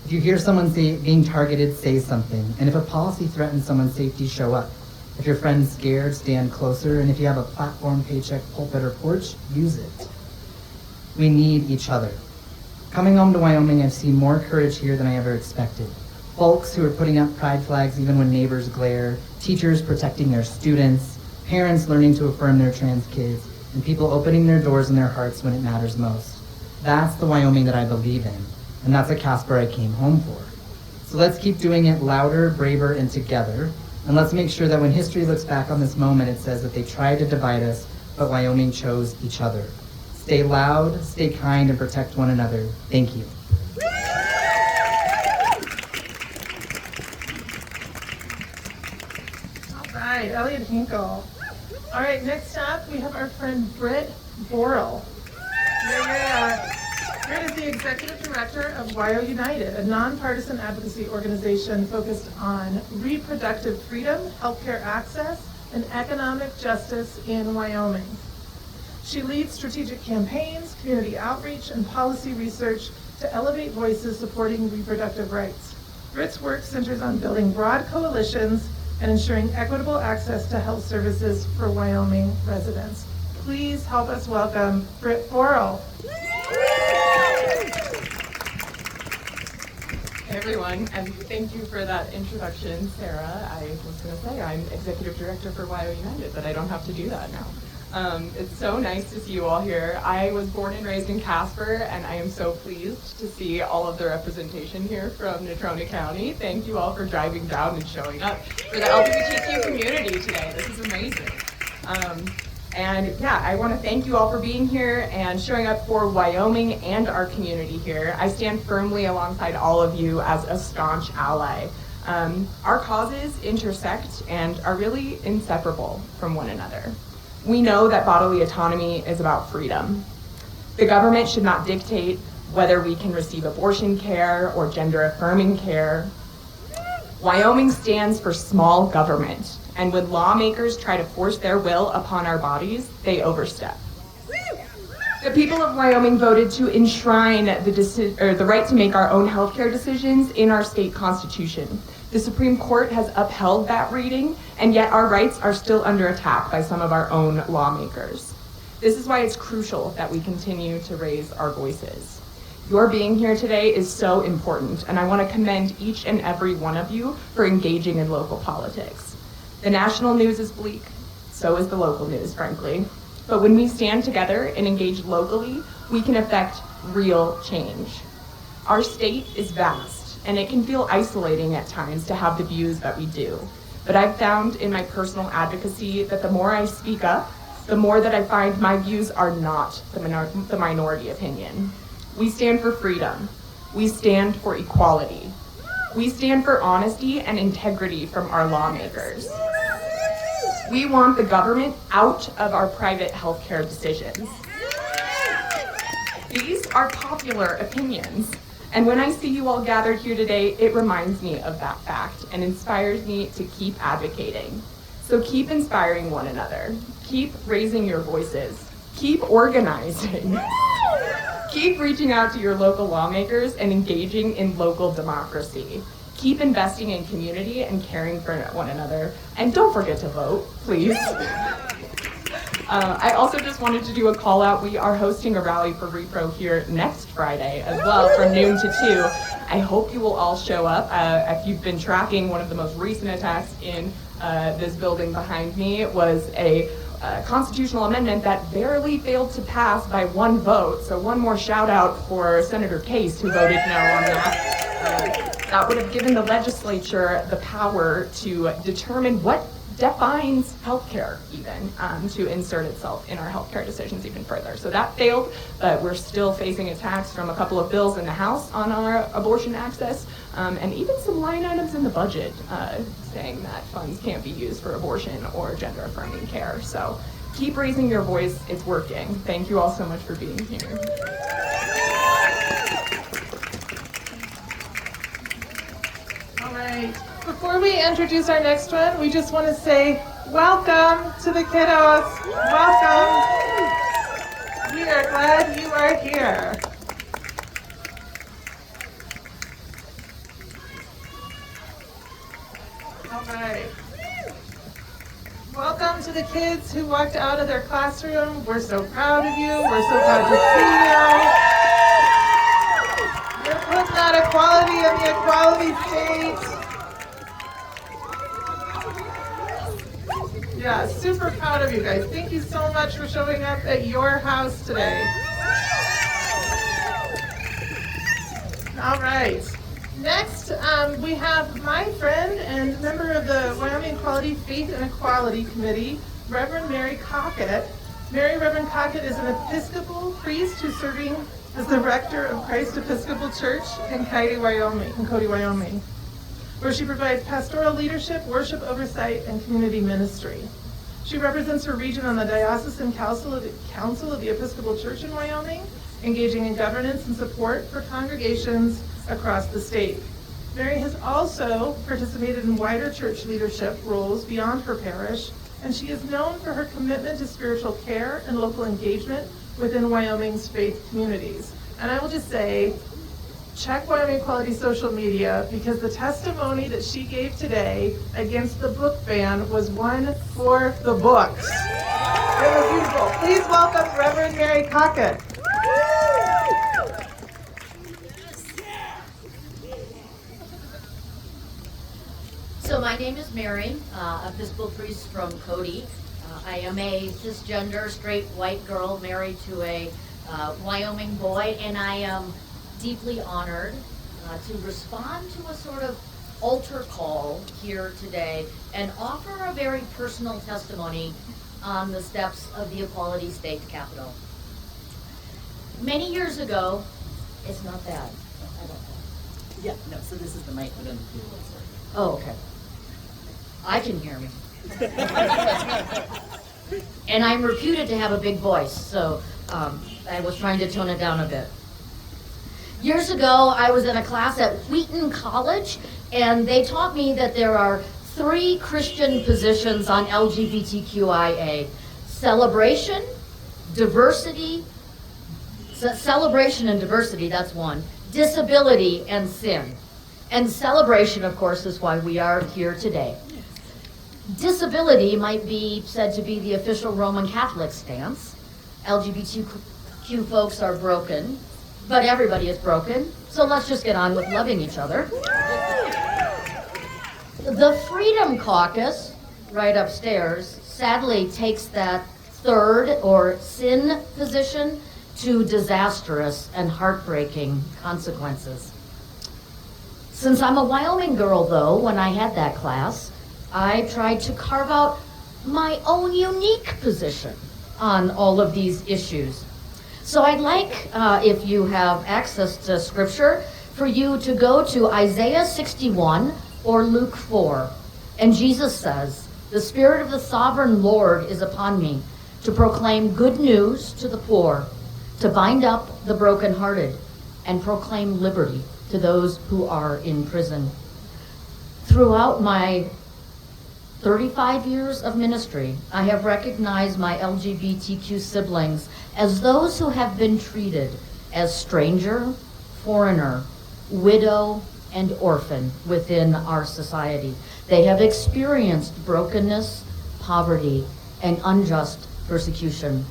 If you hear someone being targeted, say something. And if a policy threatens someone's safety, show up. If your friend's scared, stand closer. And if you have a platform, paycheck, pulpit, or porch, use it. We need each other. Coming home to Wyoming, I've seen more courage here than I ever expected. Folks who are putting up pride flags even when neighbors glare, teachers protecting their students, parents learning to affirm their trans kids, and people opening their doors and their hearts when it matters most. That's the Wyoming that I believe in, and that's a Casper I came home for. So let's keep doing it louder, braver, and together, and let's make sure that when history looks back on this moment, it says that they tried to divide us, but Wyoming chose each other. Stay loud, stay kind, and protect one another. Thank you. All right, Elliot Hinkle. All right, next up, we have our friend Britt Borrell. Britt is the executive director of WYO United, a nonpartisan advocacy organization focused on reproductive freedom, healthcare access, and economic justice in Wyoming. She leads strategic campaigns, community outreach, and policy research to elevate voices supporting reproductive rights. Britt's work centers on building broad coalitions and ensuring equitable access to health services for Wyoming residents. Please help us welcome Britt Borrell. Hey everyone, and thank you for that introduction, Sarah. I was going to say I'm Executive Director for WYO United, but I don't have to do that now. It's so nice to see you all here. I was born and raised in Casper, and I am so pleased to see all of the representation here from Natrona County. Thank you all for driving down and showing up for the LGBTQ community today. This is amazing. And yeah, I want to thank you all for being here and showing up for Wyoming and our community here. I stand firmly alongside all of you as a staunch ally. Our causes intersect and are really inseparable from one another. We know that bodily autonomy is about freedom. The government should not dictate whether we can receive abortion care or gender-affirming care. Wyoming stands for small government, and when lawmakers try to force their will upon our bodies, they overstep. The people of Wyoming voted to enshrine the right to make our own healthcare decisions in our state constitution. The Supreme Court has upheld that reading, and yet our rights are still under attack by some of our own lawmakers. This is why it's crucial that we continue to raise our voices. Your being here today is so important, and I want to commend each and every one of you for engaging in local politics. The national news is bleak, so is the local news, frankly. But when we stand together and engage locally, we can affect real change. Our state is vast, and it can feel isolating at times to have the views that we do. But I've found in my personal advocacy that the more I speak up, the more that I find my views are not the minority opinion. We stand for freedom. We stand for equality. We stand for honesty and integrity from our lawmakers. We want the government out of our private healthcare decisions. These are popular opinions. And when I see you all gathered here today, it reminds me of that fact and inspires me to keep advocating. So keep inspiring one another. Keep raising your voices. Keep organizing. Keep reaching out to your local lawmakers and engaging in local democracy. keep investing in community and caring for one another. And don't forget to vote, please. I also just wanted to do a call out. We are hosting a rally for Repro here next Friday as well from noon to 2. I hope you will all show up. If you've been tracking, one of the most recent attacks in this building behind me was a constitutional amendment that barely failed to pass by one vote. So one more shout out for Senator Case, who voted no on that. That would have given the legislature the power to determine what defines healthcare even, to insert itself in our healthcare decisions even further. So that failed, but we're still facing attacks from a couple of bills in the House on our abortion access, and even some line items in the budget saying that funds can't be used for abortion or gender affirming care. So keep raising your voice, it's working. Thank you all so much for being here. All right. Before we introduce our next one, we just want to say welcome to the kiddos. Welcome. We are glad you are here. All right. Welcome to the kids who walked out of their classroom. We're so proud of you. We're so proud to see you. You're putting that equality in the equality state. Yeah, super proud of you guys. Thank you so much for showing up at your house today. All right. Next, we have my friend and member of the Wyoming Equality, Faith and Equality Committee, Reverend Mary Cockett. Reverend Cockett is an Episcopal priest who's serving as the rector of Christ Episcopal Church in Cody, Wyoming, where she provides pastoral leadership, worship oversight, and community ministry. She represents her region on the Diocesan Council of the Episcopal Church in Wyoming, engaging in governance and support for congregations across the state. Mary has also participated in wider church leadership roles beyond her parish, and she is known for her commitment to spiritual care and local engagement within Wyoming's faith communities. And I will just say, check Wyoming Equality social media, because the testimony that she gave today against the book ban was one for the books. It was beautiful. Please welcome Reverend Mary Cockett. So my name is Mary, Episcopal priest from Cody. I am a cisgender, straight white girl married to a Wyoming boy, and I am deeply honored to respond to a sort of altar call here today and offer a very personal testimony on the steps of the Equality State Capitol. Many years ago, it's not bad. I don't know. Yeah, no, so this is the mic we're going to do. Oh, okay. I can hear me. And I'm reputed to have a big voice, so I was trying to tone it down a bit. Years ago, I was in a class at Wheaton College, and they taught me that there are 3 Christian positions on LGBTQIA: celebration, diversity, celebration and diversity, that's one, disability and sin. And celebration, of course, is why we are here today. Disability might be said to be the official Roman Catholic stance. LGBTQ folks are broken, but everybody is broken, so let's just get on with loving each other. The Freedom Caucus, right upstairs, sadly takes that third, or sin position, to disastrous and heartbreaking consequences. Since I'm a Wyoming girl, though, when I had that class, I tried to carve out my own unique position on all of these issues. So I'd like, if you have access to scripture, for you to go to Isaiah 61 or Luke 4. And Jesus says, "The Spirit of the Sovereign Lord is upon me, to proclaim good news to the poor, to bind up the brokenhearted, and proclaim liberty to those who are in prison." Throughout my 35 years of ministry, I have recognized my LGBTQ siblings as those who have been treated as stranger, foreigner, widow, and orphan within our society. They have experienced brokenness, poverty, and unjust persecution.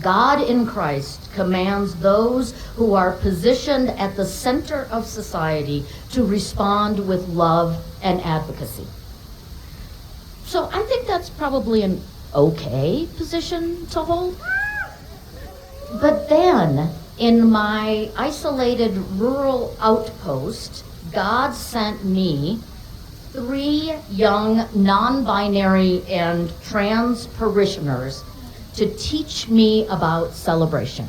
God in Christ commands those who are positioned at the center of society to respond with love and advocacy. So I think that's probably an okay position to hold. But then, in my isolated rural outpost, God sent me 3 young non-binary and trans parishioners to teach me about celebration.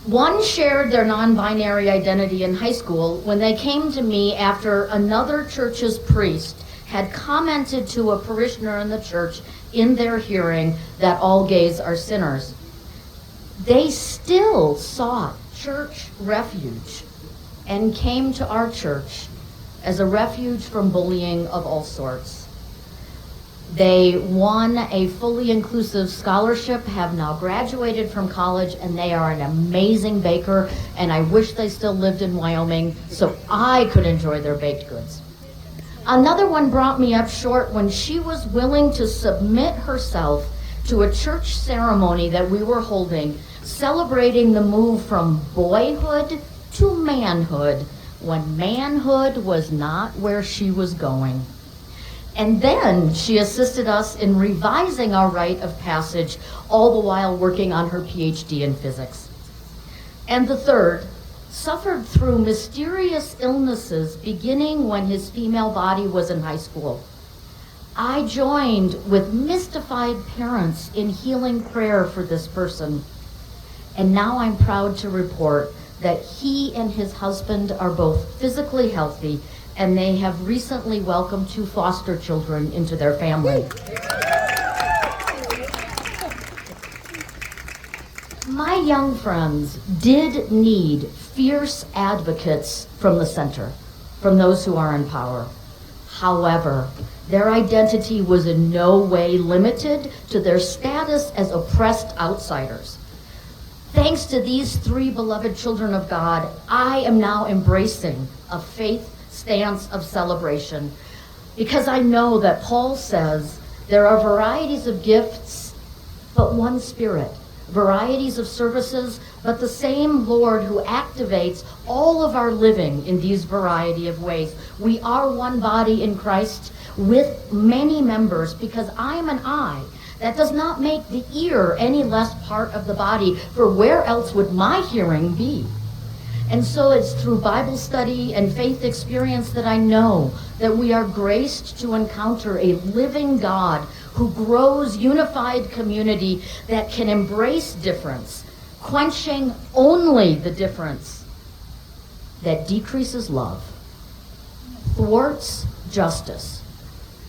One shared their non-binary identity in high school when they came to me after another church's priest had commented to a parishioner in the church in their hearing that all gays are sinners. They still sought church refuge and came to our church as a refuge from bullying of all sorts. They won a fully inclusive scholarship, have now graduated from college, and they are an amazing baker, and I wish they still lived in Wyoming so I could enjoy their baked goods. Another one brought me up short when she was willing to submit herself to a church ceremony that we were holding, celebrating the move from boyhood to manhood, when manhood was not where she was going. And then she assisted us in revising our rite of passage, all the while working on her PhD in physics. And the third suffered through mysterious illnesses beginning when his female body was in high school. I joined with mystified parents in healing prayer for this person. And now I'm proud to report that he and his husband are both physically healthy, and they have recently welcomed 2 foster children into their family. My young friends did need fierce advocates from the center, from those who are in power. However, their identity was in no way limited to their status as oppressed outsiders. Thanks to these 3 beloved children of God, I am now embracing a faith stance of celebration, because I know that Paul says there are varieties of gifts, but one Spirit, varieties of services, but the same Lord who activates all of our living in these variety of ways. We are one body in Christ with many members, because I am an eye. That does not make the ear any less part of the body, for where else would my hearing be? And so it's through Bible study and faith experience that I know that we are graced to encounter a living God who grows unified community that can embrace difference, quenching only the difference that decreases love, thwarts justice,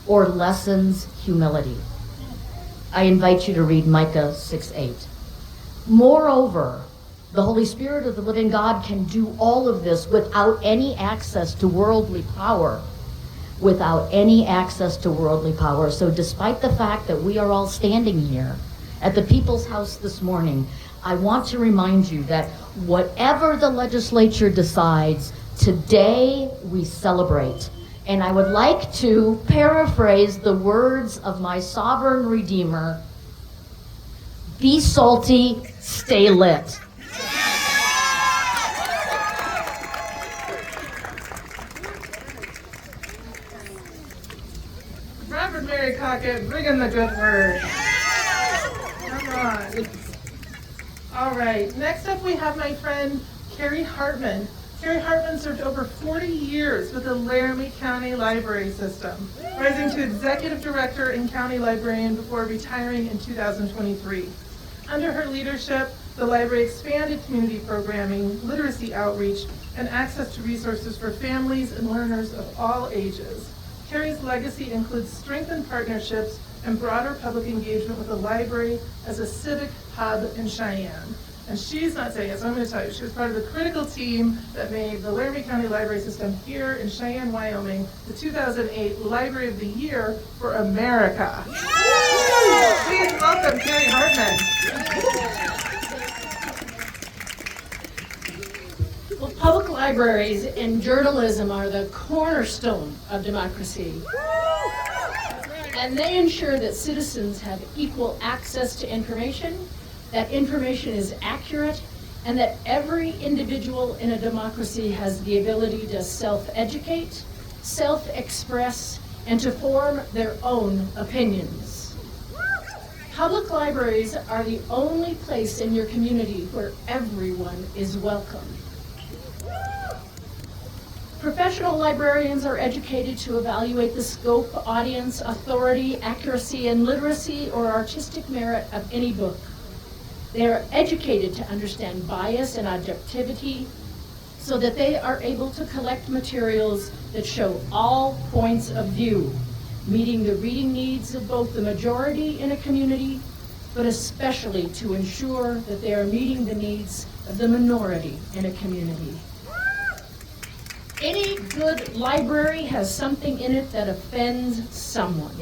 or lessens humility. I invite you to read Micah 6:8. Moreover, the Holy Spirit of the living God can do all of this without any access to worldly power. Without any access to worldly power. So despite the fact that we are all standing here at the People's House this morning, I want to remind you that whatever the legislature decides, today we celebrate. And I would like to paraphrase the words of my sovereign Redeemer: be salty, stay lit. Reverend Mary Cockett, bring in the good word. Come on. All right, next up we have my friend Carrie Hartman. Carrie Hartman served over 40 years with the Laramie County Library System, rising to Executive Director and County Librarian before retiring in 2023. Under her leadership, the library expanded community programming, literacy outreach, and access to resources for families and learners of all ages. Carrie's legacy includes strengthened partnerships and broader public engagement with the library as a civic hub in Cheyenne. And she's not saying it, so I'm going to tell you, she was part of the critical team that made the Laramie County Library System here in Cheyenne, Wyoming, the 2008 Library of the Year for America. Please welcome Carrie Hartman. Well, Public libraries and journalism are the cornerstone of democracy. And they ensure that citizens have equal access to information, that information is accurate, and that every individual in a democracy has the ability to self-educate, self-express, and to form their own opinions. Public libraries are the only place in your community where everyone is welcome. Professional librarians are educated to evaluate the scope, audience, authority, accuracy, and literacy or artistic merit of any book. They are educated to understand bias and objectivity so that they are able to collect materials that show all points of view, meeting the reading needs of both the majority in a community, but especially to ensure that they are meeting the needs of the minority in a community. Any good library has something in it that offends someone.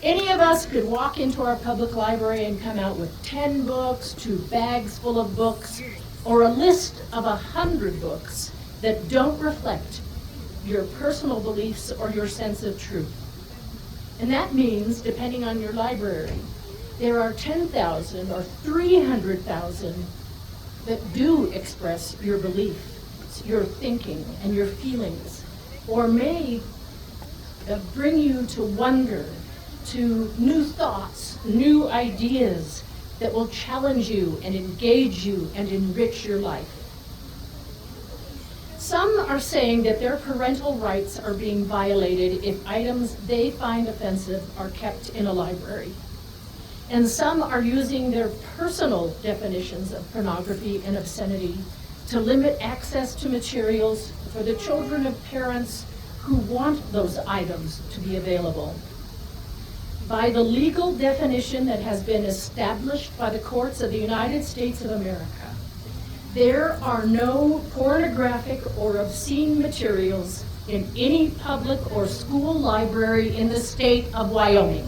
Any of us could walk into our public library and come out with 10 books, 2 bags full of books, or a list of 100 books that don't reflect your personal beliefs or your sense of truth. And that means, depending on your library, there are 10,000 or 300,000 that do express your beliefs, your thinking, and your feelings, or may bring you to wonder, to new thoughts, new ideas that will challenge you and engage you and enrich your life. Some are saying that their parental rights are being violated if items they find offensive are kept in a library. And some are using their personal definitions of pornography and obscenity to limit access to materials for the children of parents who want those items to be available. By the legal definition that has been established by the courts of the United States of America, there are no pornographic or obscene materials in any public or school library in the state of Wyoming.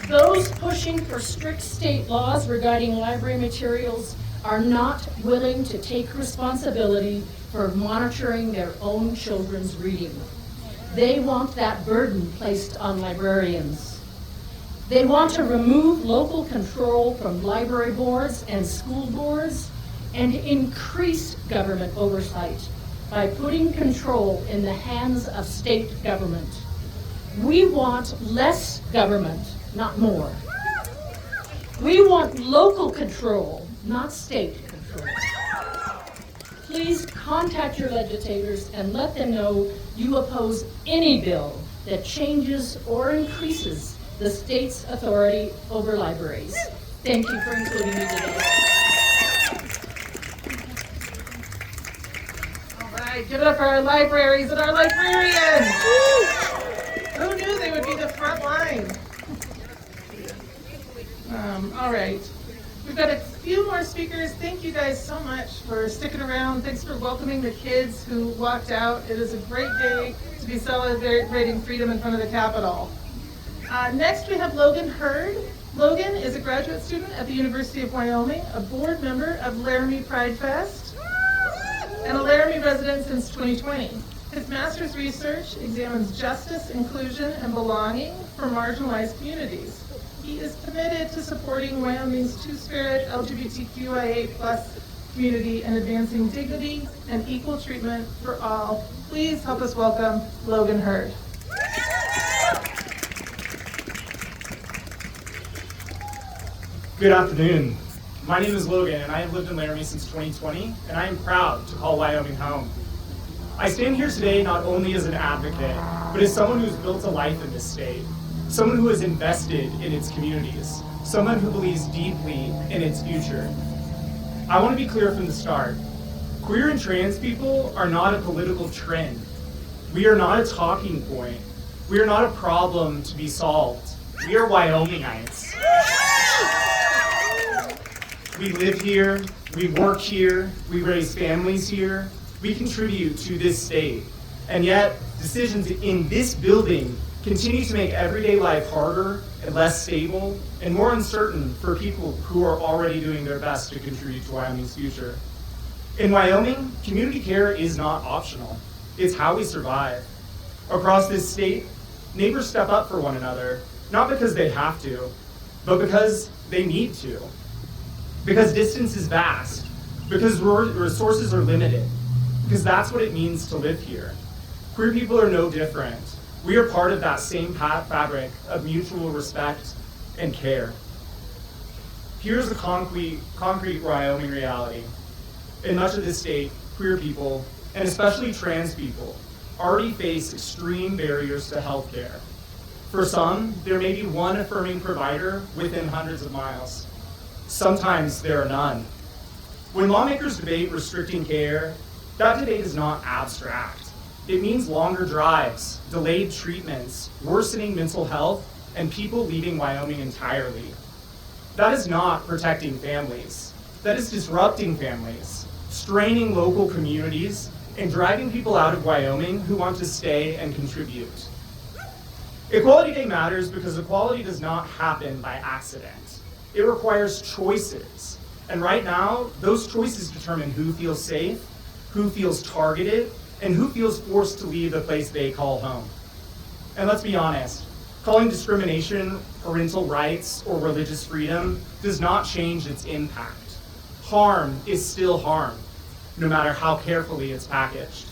Those pushing for strict state laws regarding library materials are not willing to take responsibility for monitoring their own children's reading. They want that burden placed on librarians. They want to remove local control from library boards and school boards and increase government oversight by putting control in the hands of state government. We want less government, not more. We want local control, not state control. Please contact your legislators and let them know you oppose any bill that changes or increases the state's authority over libraries. Thank you for including me today. All right, give it up for our libraries and our librarians. Who knew they would be the front line? All right. We've got a few more speakers. Thank you guys so much for sticking around. Thanks for welcoming the kids who walked out. It is a great day to be celebrating freedom in front of the Capitol. Next, we have Logan Hurd. Logan is a graduate student at the University of Wyoming, a board member of Laramie Pride Fest, and a Laramie resident since 2020. His master's research examines justice, inclusion, and belonging for marginalized communities. He is committed to supporting Wyoming's Two-Spirit LGBTQIA+ community and advancing dignity and equal treatment for all. Please help us welcome Logan Hurd. Good afternoon. My name is Logan, and I have lived in Laramie since 2020, and I am proud to call Wyoming home. I stand here today not only as an advocate, but as someone who's built a life in this state, someone who has invested in its communities, someone who believes deeply in its future. I want to be clear from the start. Queer and trans people are not a political trend. We are not a talking point. We are not a problem to be solved. We are Wyomingites. We live here, we work here, we raise families here, we contribute to this state. And yet, decisions in this building continue to make everyday life harder and less stable and more uncertain for people who are already doing their best to contribute to Wyoming's future. In Wyoming, community care is not optional. It's how we survive. Across this state, neighbors step up for one another, not because they have to, but because they need to. Because distance is vast, because resources are limited, because that's what it means to live here. Queer people are no different. We are part of that same fabric of mutual respect and care. Here's a concrete Wyoming reality. In much of this state, queer people, and especially trans people, already face extreme barriers to healthcare. For some, there may be one affirming provider within hundreds of miles. Sometimes there are none. When lawmakers debate restricting care, that debate is not abstract. It means longer drives, delayed treatments, worsening mental health, and people leaving Wyoming entirely. That is not protecting families. That is disrupting families, straining local communities, and driving people out of Wyoming who want to stay and contribute. Equality Day matters because equality does not happen by accident. It requires choices. And right now, those choices determine who feels safe, who feels targeted, and who feels forced to leave the place they call home. And let's be honest, calling discrimination parental rights or religious freedom does not change its impact. Harm is still harm, no matter how carefully it's packaged.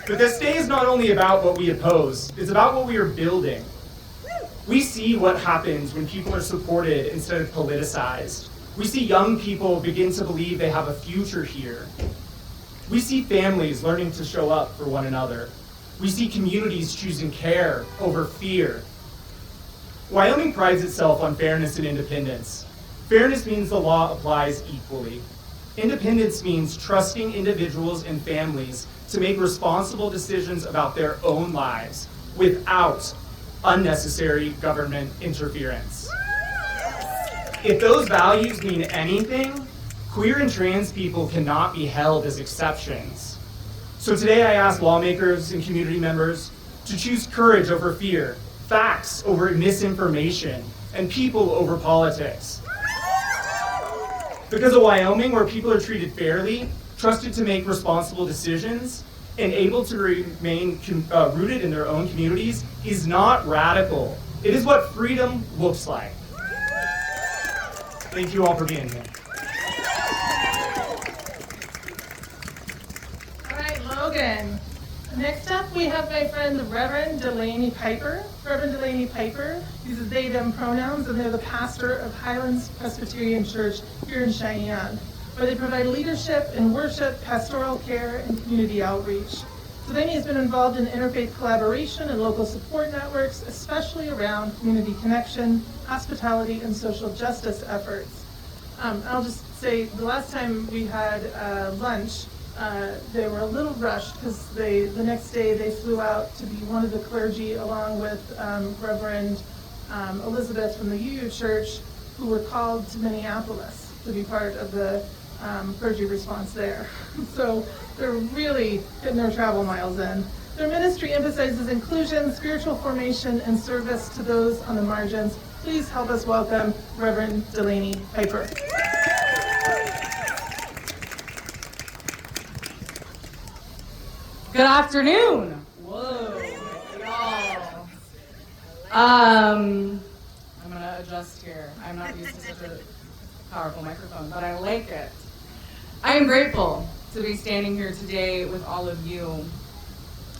But this day is not only about what we oppose, it's about what we are building. We see what happens when people are supported instead of politicized. We see young people begin to believe they have a future here. We see families learning to show up for one another. We see communities choosing care over fear. Wyoming prides itself on fairness and independence. Fairness means the law applies equally. Independence means trusting individuals and families to make responsible decisions about their own lives without unnecessary government interference. If those values mean anything, queer and trans people cannot be held as exceptions. So today I ask lawmakers and community members to choose courage over fear, facts over misinformation, and people over politics. Because a Wyoming where people are treated fairly, trusted to make responsible decisions, and able to remain rooted in their own communities is not radical. It is what freedom looks like. Thank you all for being here. All right, Logan. Next up, we have my friend, the Reverend Delaney Piper. Reverend Delaney Piper uses they, them pronouns, and they're the pastor of Highlands Presbyterian Church here in Cheyenne, where they provide leadership in worship, pastoral care, and community outreach. Delaney has been involved in interfaith collaboration and local support networks, especially around community connection, hospitality, and social justice efforts. I'll just say, the last time we had lunch, they were a little rushed because the next day they flew out to be one of the clergy along with Reverend Elizabeth from the UU Church, who were called to Minneapolis to be part of the clergy response there. So they're really getting their travel miles in. Their ministry emphasizes inclusion, spiritual formation, and service to those on the margins. Please help us welcome Reverend Delaney Piper. Good afternoon. Whoa, y'all. I'm gonna adjust here. I'm not used to such a powerful microphone, but I like it. I am grateful to be standing here today with all of you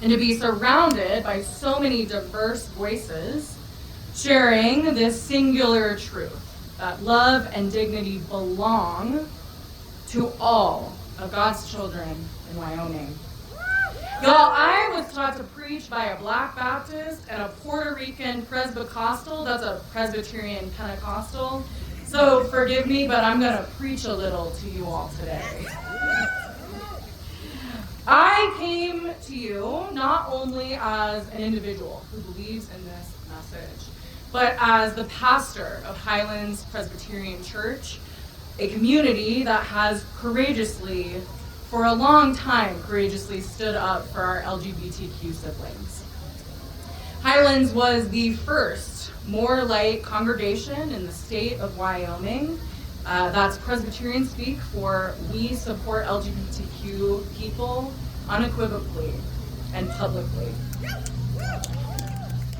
and to be surrounded by so many diverse voices sharing this singular truth that love and dignity belong to all of God's children in Wyoming. Y'all, I was taught to preach by a Black Baptist and a Puerto Rican Presbycostal. That's a Presbyterian Pentecostal. So forgive me, but I'm going to preach a little to you all today. I came to you not only as an individual who believes in this message, but as the pastor of Highlands Presbyterian Church, a community that has courageously, for a long time, courageously stood up for our LGBTQ siblings. Highlands was the first more light congregation in the state of Wyoming. That's Presbyterian speak for we support LGBTQ people unequivocally and publicly.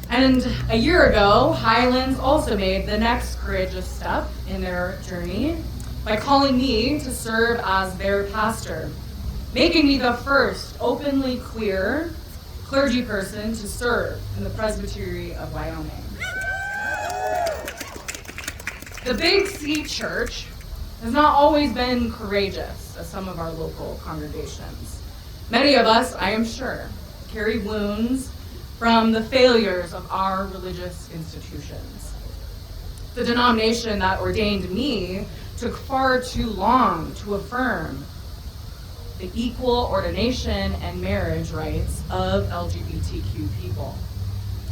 And a year ago, Highlands also made the next courageous step in their journey by calling me to serve as their pastor, making me the first openly queer clergy person to serve in the Presbytery of Wyoming. The Big C Church has not always been courageous as some of our local congregations. Many of us, I am sure, carry wounds from the failures of our religious institutions. The denomination that ordained me took far too long to affirm the equal ordination and marriage rights of LGBTQ people.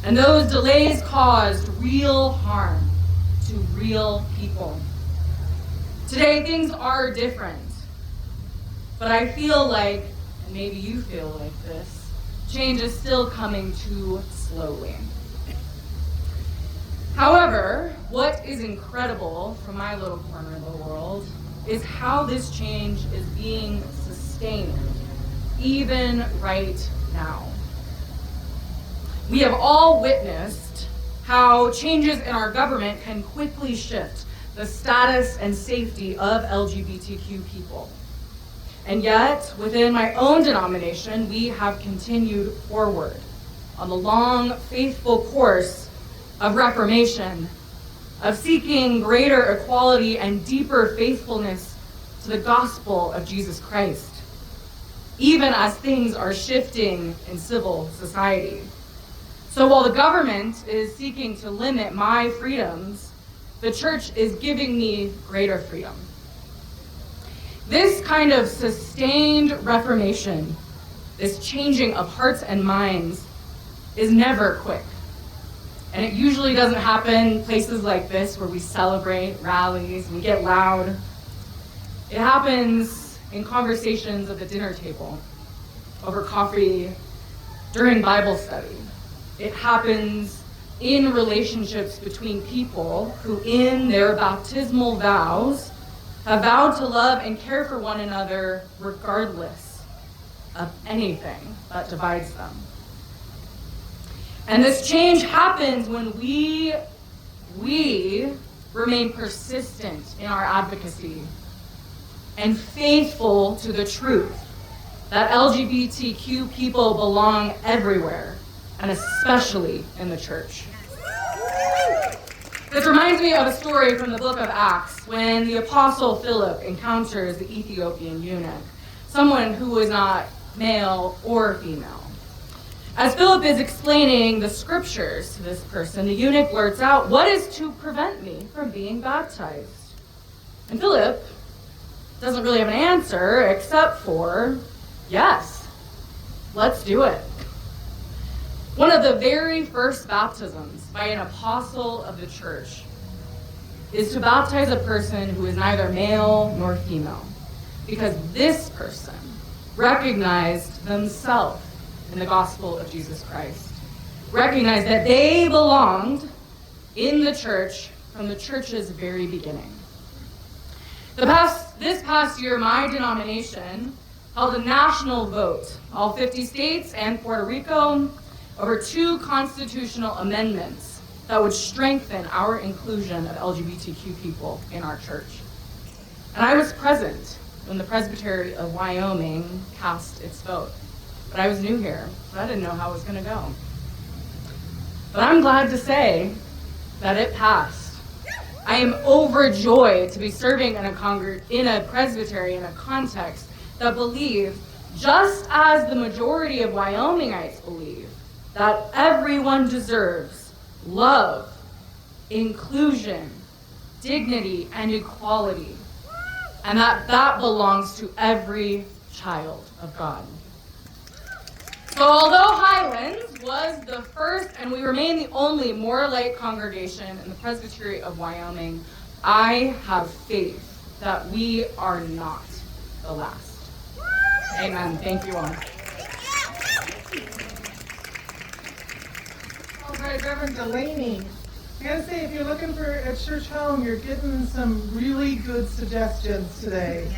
And those delays caused real harm to real people. Today, things are different, but I feel like, and maybe you feel like this, change is still coming too slowly. However, what is incredible from my little corner of the world is how this change is being sustained, even right now. We have all witnessed how changes in our government can quickly shift the status and safety of LGBTQ people. And yet, within my own denomination, we have continued forward on the long, faithful course of reformation, of seeking greater equality and deeper faithfulness to the gospel of Jesus Christ, even as things are shifting in civil society. So while the government is seeking to limit my freedoms, the church is giving me greater freedom. This kind of sustained reformation, this changing of hearts and minds, is never quick. And it usually doesn't happen places like this where we celebrate rallies, we get loud. It happens in conversations at the dinner table, over coffee, during Bible study. It happens in relationships between people who, in their baptismal vows, have vowed to love and care for one another regardless of anything that divides them. And this change happens when we remain persistent in our advocacy and faithful to the truth that LGBTQ people belong everywhere, and especially in the church. This reminds me of a story from the book of Acts when the apostle Philip encounters the Ethiopian eunuch, someone who was not male or female. As Philip is explaining the scriptures to this person, the eunuch blurts out, "What is to prevent me from being baptized?" And Philip doesn't really have an answer except for, yes, let's do it. One of the very first baptisms by an apostle of the church is to baptize a person who is neither male nor female, because this person recognized themselves in the gospel of Jesus Christ, recognized that they belonged in the church from the church's very beginning. This past year, my denomination held a national vote, all 50 states and Puerto Rico, over 2 constitutional amendments that would strengthen our inclusion of LGBTQ people in our church. And I was present when the Presbytery of Wyoming cast its vote. But I was new here, so I didn't know how it was going to go. But I'm glad to say that it passed. I am overjoyed to be serving in a presbytery in a context that believes, just as the majority of Wyomingites believe, that everyone deserves love, inclusion, dignity, and equality, and that belongs to every child of God. So although Highlands was the first, and we remain the only more light congregation in the Presbytery of Wyoming, I have faith that we are not the last. Amen. Thank you all. right, Reverend Delaney. I gotta say, if you're looking for a church home, you're getting some really good suggestions today.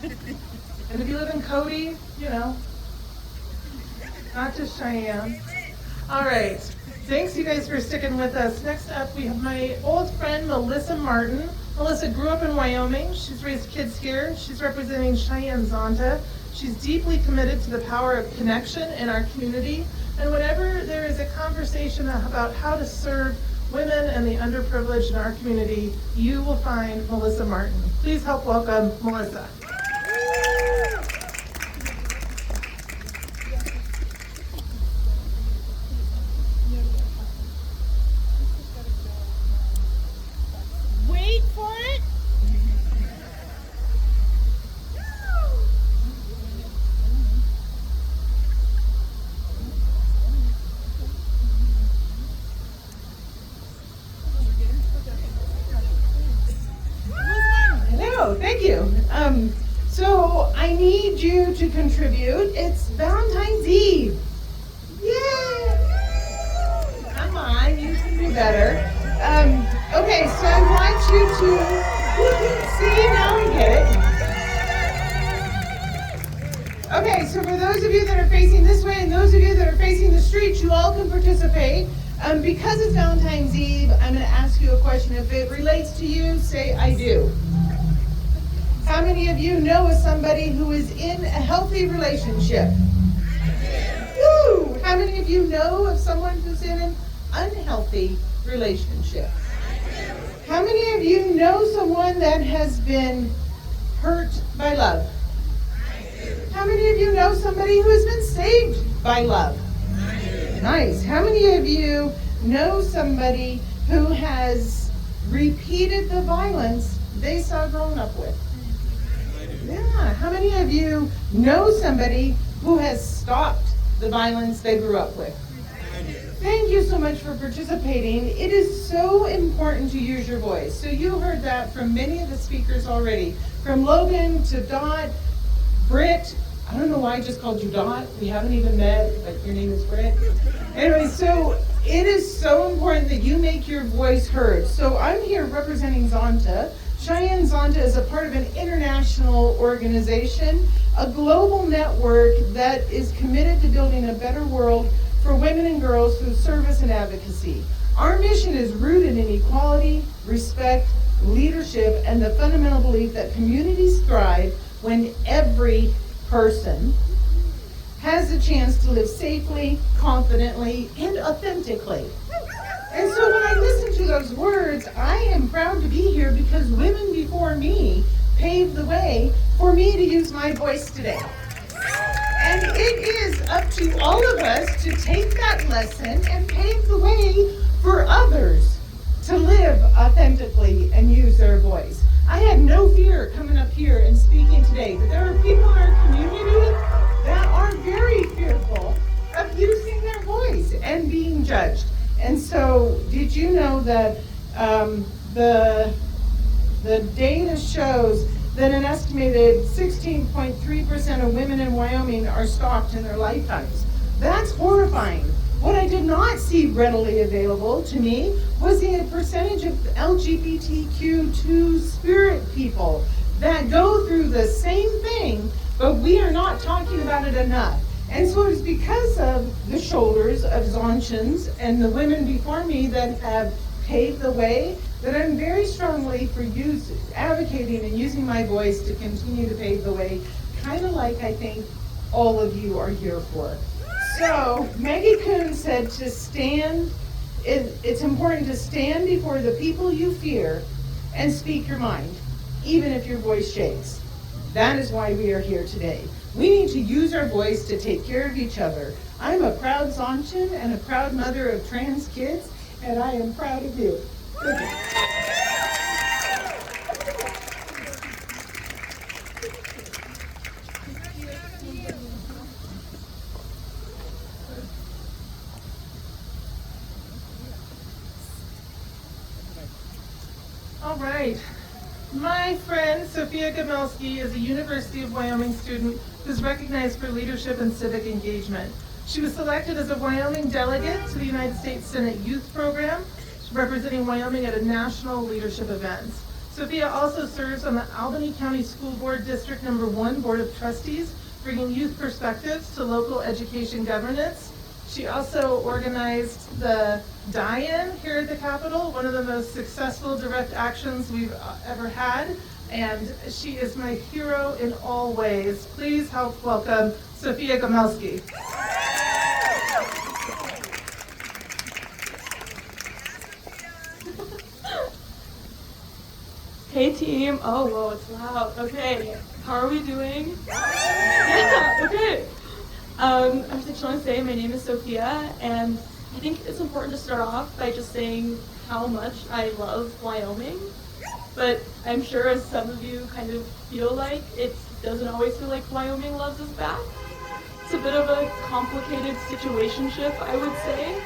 And if you live in Cody, you know, not just Cheyenne. All right, thanks you guys for sticking with us. Next up, we have my old friend, Melissa Martin. Melissa grew up in Wyoming. She's raised kids here. She's representing Cheyenne Zonta. She's deeply committed to the power of connection in our community. And whenever there is a conversation about how to serve women and the underprivileged in our community, you will find Melissa Martin. Please help welcome Melissa. Wait for it. Hello, thank you. So I need you to contribute. It's Valentine's Eve. Yay! Come on, you can do better. Okay, so I want you to see, now we get it. Okay, so for those of you that are facing this way and those of you that are facing the street, you all can participate. Because it's Valentine's Eve, I'm going to ask you a question. If it relates to you, say I do. How many of you know of somebody who is in a healthy relationship? Woo! How many of you know of someone who's in an unhealthy relationship? How many of you know someone that has been hurt by love? How many of you know somebody who has been saved by love? Nice. How many of you know somebody who has repeated the violence they saw growing up with? Yeah. How many of you know somebody who has stopped the violence they grew up with? Thank you so much for participating. It is so important to use your voice. So you heard that from many of the speakers already. From Logan to Dot, Britt. I don't know why I just called you Dot. We haven't even met, but your name is Britt. Anyway, so it is so important that you make your voice heard. So I'm here representing Zonta. Cheyenne Zonta is a part of an international organization, a global network that is committed to building a better world for women and girls through service and advocacy. Our mission is rooted in equality, respect, leadership, and the fundamental belief that communities thrive when every person has the chance to live safely, confidently, and authentically. And so when I listen to those words, I am proud to be here because women before me paved the way for me to use my voice today. And it is up to all of us to take that lesson and pave the way for others to live authentically and use their voice. I had no fear coming up here and speaking today, but there are people in our community that are very fearful of using their voice and being judged. And so, did you know that the data shows that an estimated 16.3% of women in Wyoming are stalked in their lifetimes? That's horrifying. What I did not see readily available to me was the percentage of LGBTQ2 spirit people that go through the same thing, but we are not talking about it enough. And so it's because of the shoulders of Zontians and the women before me that have paved the way that I'm very strongly for advocating and using my voice to continue to pave the way, kind of like I think all of you are here for. So Maggie Kuhn said to stand, it's important to stand before the people you fear and speak your mind, even if your voice shakes. That is why we are here today. We need to use our voice to take care of each other. I'm a proud Zontian and a proud mother of trans kids, and I am proud of you. All right. My friend Sophia Gamelski is a University of Wyoming student who's recognized for leadership and civic engagement. She was selected as a Wyoming delegate to the United States Senate Youth Program, representing Wyoming at a national leadership event. Sophia also serves on the Albany County School Board District Number 1 Board of Trustees, bringing youth perspectives to local education governance. She also organized the die-in here at the Capitol, one of the most successful direct actions we've ever had, and she is my hero in all ways. Please help welcome Sophia Gomelski. Hey team, oh whoa, it's loud. Okay, how are we doing? Yeah, okay. I just want to say my name is Sophia, and I think it's important to start off by just saying how much I love Wyoming. But I'm sure as some of you kind of feel like, it doesn't always feel like Wyoming loves us back. It's a bit of a complicated situationship, I would say.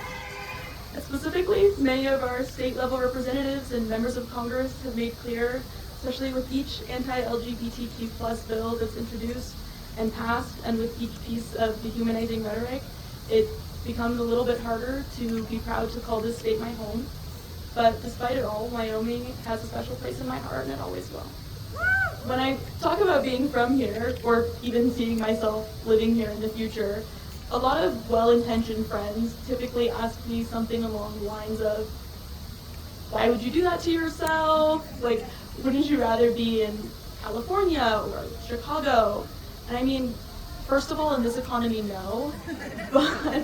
Specifically, many of our state level representatives and members of Congress have made clear, especially with each anti-LGBTQ+ bill that's introduced and passed, and with each piece of dehumanizing rhetoric, it becomes a little bit harder to be proud to call this state my home. But despite it all, Wyoming has a special place in my heart, and it always will. When I talk about being from here, or even seeing myself living here in the future, a lot of well-intentioned friends typically ask me something along the lines of, why would you do that to yourself? Like, wouldn't you rather be in California or Chicago? And I mean, first of all, in this economy, no, but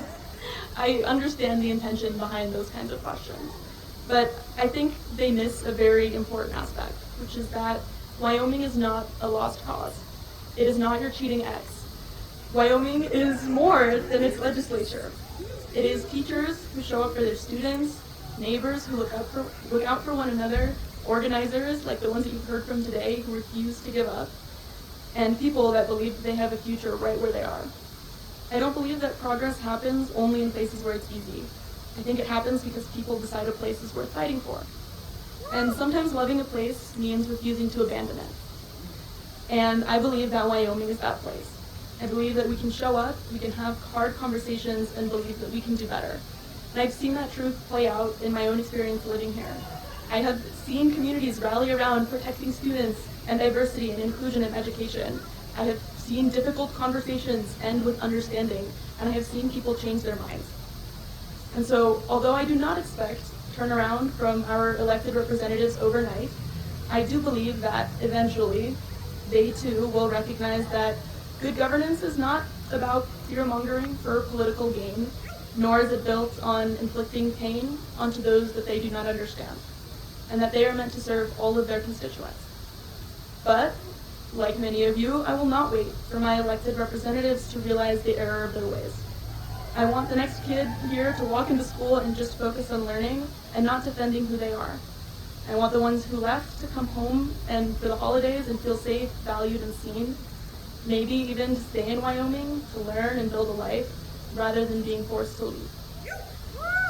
I understand the intention behind those kinds of questions. But I think they miss a very important aspect, which is that Wyoming is not a lost cause. It is not your cheating ex. Wyoming is more than its legislature. It is teachers who show up for their students, neighbors who look out for one another, organizers like the ones that you've heard from today who refuse to give up, and people that believe they have a future right where they are. I don't believe that progress happens only in places where it's easy. I think it happens because people decide a place is worth fighting for. And sometimes loving a place means refusing to abandon it. And I believe that Wyoming is that place. I believe that we can show up, we can have hard conversations, and believe that we can do better. And I've seen that truth play out in my own experience living here. I have seen communities rally around protecting students and diversity and inclusion in education. I have seen difficult conversations end with understanding, and I have seen people change their minds. And so, although I do not expect turnaround from our elected representatives overnight, I do believe that eventually they too will recognize that good governance is not about fear-mongering for political gain, nor is it built on inflicting pain onto those that they do not understand, and that they are meant to serve all of their constituents. But, like many of you, I will not wait for my elected representatives to realize the error of their ways. I want the next kid here to walk into school and just focus on learning and not defending who they are. I want the ones who left to come home and for the holidays and feel safe, valued, and seen. Maybe even to stay in Wyoming to learn and build a life rather than being forced to leave.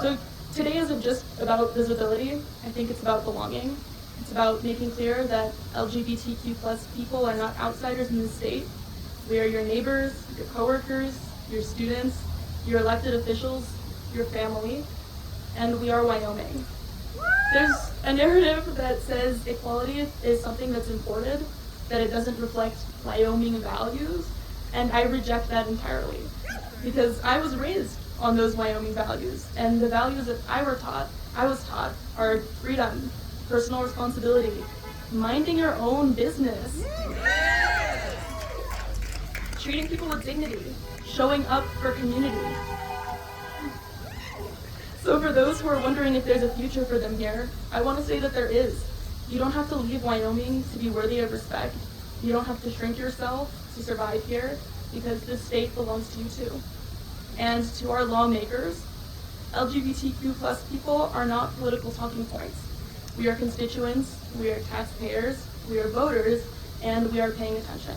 So today isn't just about visibility. I think it's about belonging. It's about making clear that LGBTQ+ people are not outsiders in this state. We are your neighbors, your coworkers, your students, your elected officials, your family, and we are Wyoming. There's a narrative that says equality is something that's imported, that it doesn't reflect Wyoming values, and I reject that entirely. Because I was raised on those Wyoming values, and the values that I was taught are freedom, personal responsibility, minding your own business, treating people with dignity, showing up for community. So for those who are wondering if there's a future for them here, I want to say that there is. You don't have to leave Wyoming to be worthy of respect. You don't have to shrink yourself to survive here, because this state belongs to you too. And to our lawmakers, LGBTQ+ people are not political talking points. We are constituents, we are taxpayers, we are voters, and we are paying attention.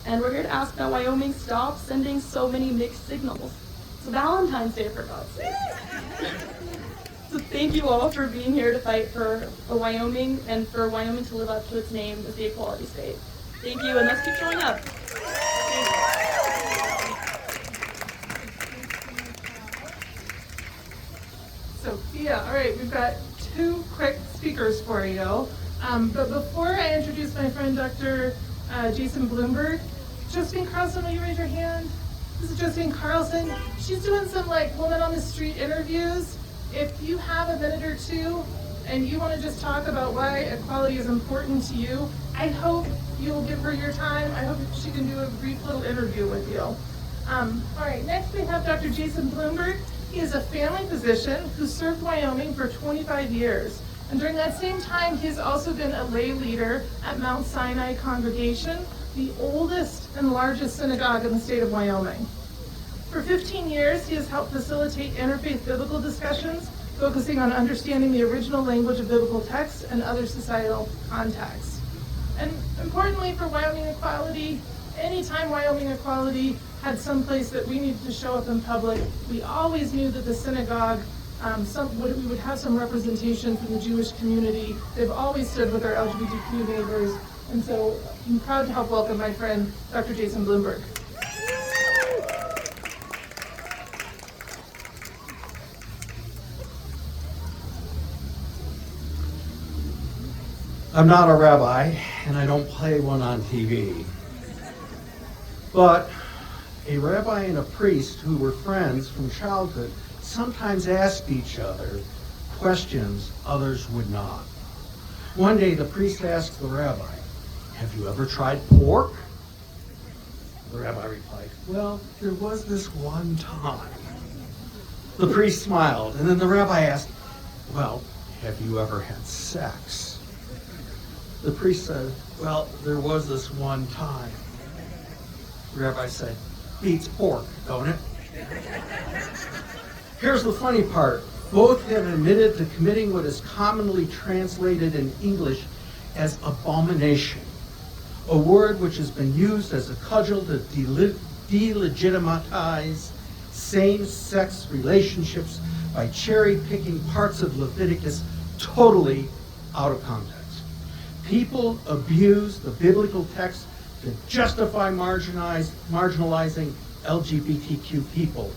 And we're here to ask that Wyoming stop sending so many mixed signals. It's Valentine's Day, for God's sake. So thank you all for being here to fight for Wyoming and for Wyoming to live up to its name as the equality state. Thank you, and let's keep showing up. Yeah, all right, we've got two quick speakers for you. But before I introduce my friend Dr. Jason Bloomberg, Josephine Carlson, will you raise your hand? This is Josephine Carlson. She's doing some like woman on the street interviews. If you have a minute or two and you want to just talk about why equality is important to you, I hope you'll give her your time. I hope she can do a brief little interview with you. All right, next we have Dr. Jason Bloomberg. He is a family physician who served Wyoming for 25 years. And during that same time, he's also been a lay leader at Mount Sinai Congregation, the oldest and largest synagogue in the state of Wyoming. For 15 years, he has helped facilitate interfaith biblical discussions, focusing on understanding the original language of biblical texts and other societal contexts. And importantly for Wyoming Equality, anytime Wyoming Equality had some place that we needed to show up in public, we always knew that the synagogue, we would have some representation from the Jewish community. They've always stood with our LGBTQ neighbors, and so I'm proud to help welcome my friend, Dr. Jason Bloomberg. I'm not a rabbi, and I don't play one on TV. But a rabbi and a priest who were friends from childhood sometimes asked each other questions others would not. One day the priest asked the rabbi, "Have you ever tried pork?" The rabbi replied, "Well, there was this one time." The priest smiled, and then the rabbi asked, "Well, have you ever had sex?" The priest said, "Well, there was this one time." The rabbi said, "Beats pork, don't it?" Here's the funny part. Both have admitted to committing what is commonly translated in English as abomination, a word which has been used as a cudgel to delegitimize same-sex relationships by cherry-picking parts of Leviticus totally out of context. People abuse the biblical text to justify marginalizing LGBTQ people.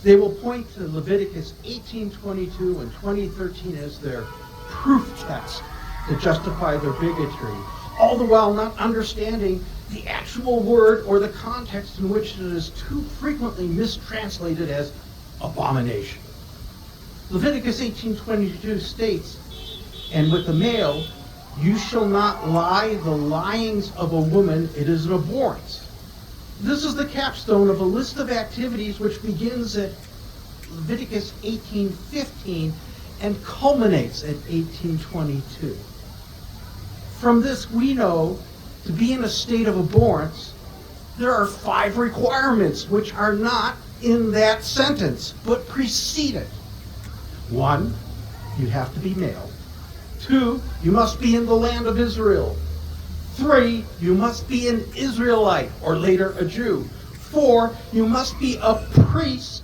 They will point to Leviticus 18:22 and 20:13 as their proof text to justify their bigotry, all the while not understanding the actual word or the context in which it is too frequently mistranslated as abomination. Leviticus 18:22 states, "And with the male, you shall not lie the lyings of a woman, it is an abhorrence." This is the capstone of a list of activities which begins at Leviticus 18:15 and culminates at 18:22. From this, we know to be in a state of abhorrence, there are 5 requirements which are not in that sentence, but precede it. 1, you have to be male. 2, you must be in the land of Israel. 3, you must be an Israelite, or later a Jew. 4, you must be a priest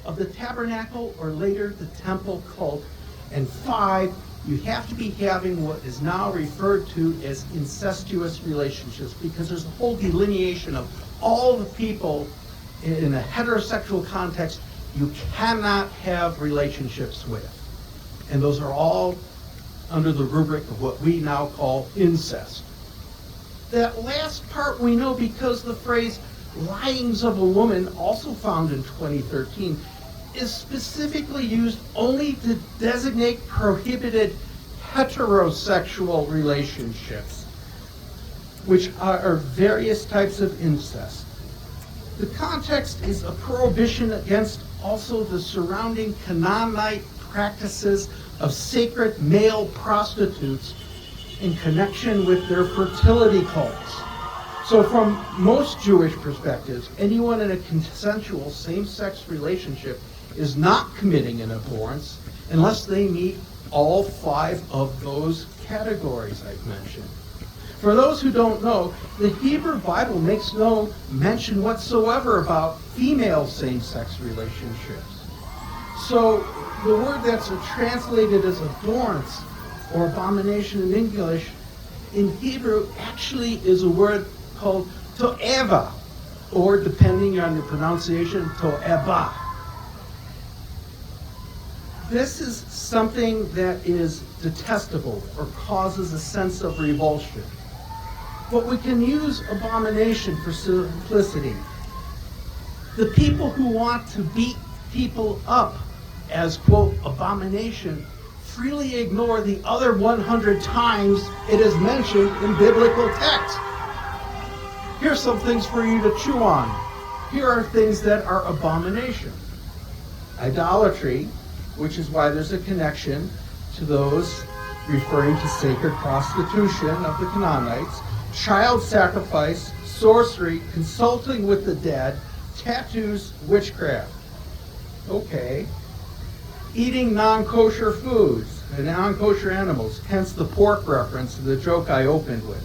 of the tabernacle, or later the temple cult. And 5, you have to be having what is now referred to as incestuous relationships, because there's a whole delineation of all the people in a heterosexual context you cannot have relationships with. And those are all under the rubric of what we now call incest. That last part we know because the phrase lyings of a woman, also found in 2013, is specifically used only to designate prohibited heterosexual relationships, which are various types of incest. The context is a prohibition against also the surrounding Canaanite practices of sacred male prostitutes in connection with their fertility cults. So from most Jewish perspectives, anyone in a consensual same-sex relationship is not committing an abhorrence unless they meet all 5 of those categories I've mentioned. For those who don't know, the Hebrew Bible makes no mention whatsoever about female same-sex relationships. So the word that's translated as abhorrence or abomination in English, in Hebrew actually is a word called to'eva, or depending on your pronunciation, to'eba. This is something that is detestable or causes a sense of revulsion. But we can use abomination for simplicity. The people who want to beat people up as, quote, abomination, freely ignore the other 100 times it is mentioned in biblical text. Here's some things for you to chew on. Here are things that are abomination. Idolatry, which is why there's a connection to those referring to sacred prostitution of the Canaanites, child sacrifice, sorcery, consulting with the dead, tattoos, witchcraft. Okay. Eating non-kosher foods and non-kosher animals, hence the pork reference to the joke I opened with.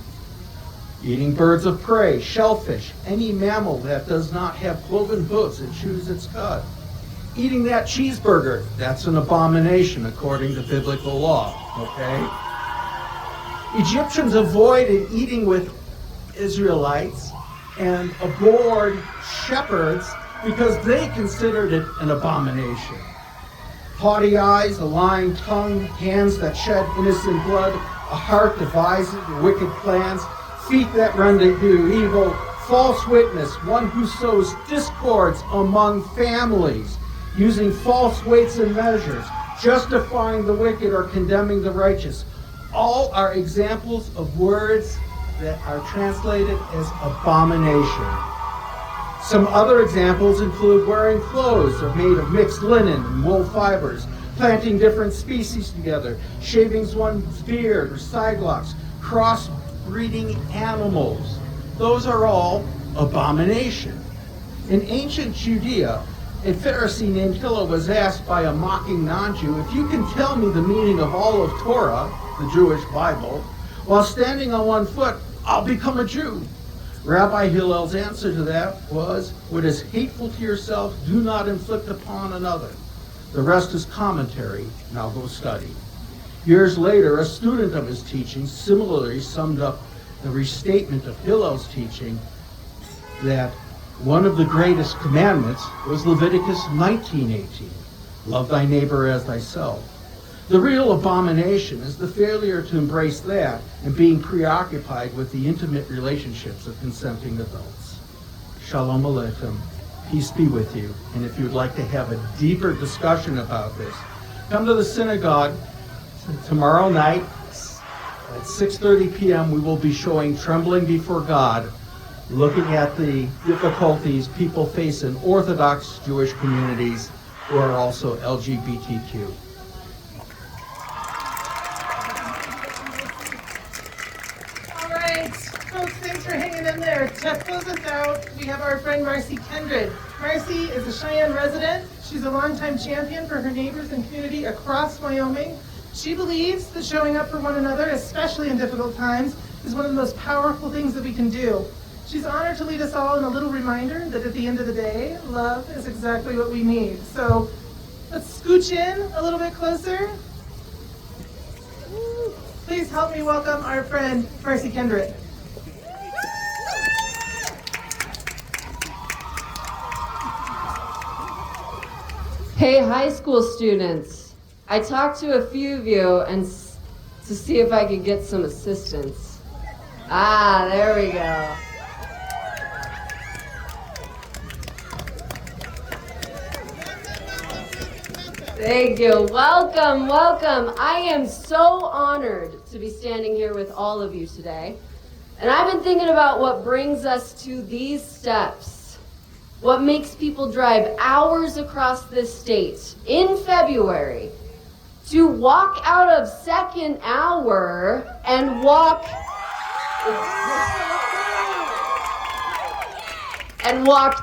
Eating birds of prey, shellfish, any mammal that does not have cloven hooves and chews its cud. Eating that cheeseburger, that's an abomination according to biblical law, okay? Egyptians avoided eating with Israelites and abhorred shepherds because they considered it an abomination. Haughty eyes, a lying tongue, hands that shed innocent blood, a heart devising wicked plans, feet that run to do evil, false witness, one who sows discords among families, using false weights and measures, justifying the wicked or condemning the righteous. All are examples of words that are translated as abomination. Some other examples include wearing clothes that are made of mixed linen and wool fibers, planting different species together, shaving one's beard or side locks, cross-breeding animals. Those are all abomination. In ancient Judea, a Pharisee named Hillel was asked by a mocking non-Jew, if you can tell me the meaning of all of Torah, the Jewish Bible, while standing on one foot, I'll become a Jew. Rabbi Hillel's answer to that was, what is hateful to yourself, do not inflict upon another. The rest is commentary. Now go study. Years later, a student of his teaching similarly summed up the restatement of Hillel's teaching that one of the greatest commandments was Leviticus 19:18. Love thy neighbor as thyself. The real abomination is the failure to embrace that and being preoccupied with the intimate relationships of consenting adults. Shalom Aleichem. Peace be with you. And if you would like to have a deeper discussion about this, come to the synagogue tomorrow night at 6:30 p.m. We will be showing Trembling Before God, looking at the difficulties people face in Orthodox Jewish communities who are also LGBTQ. All right, folks, thanks for hanging in there. To close us out, we have our friend Marcy Kendred. Marcy is a Cheyenne resident. She's a longtime champion for her neighbors and community across Wyoming. She believes that showing up for one another, especially in difficult times, is one of the most powerful things that we can do. She's honored to lead us all in a little reminder that at the end of the day, love is exactly what we need. So let's scooch in a little bit closer. Please help me welcome our friend, Marcy Kendrick. Hey, high school students. I talked to a few of you and to see if I could get some assistance. Ah, there we go. Thank you. Welcome, welcome. I am so honored to be standing here with all of you today. And I've been thinking about what brings us to these steps. What makes people drive hours across this state in February to walk out of second hour and walk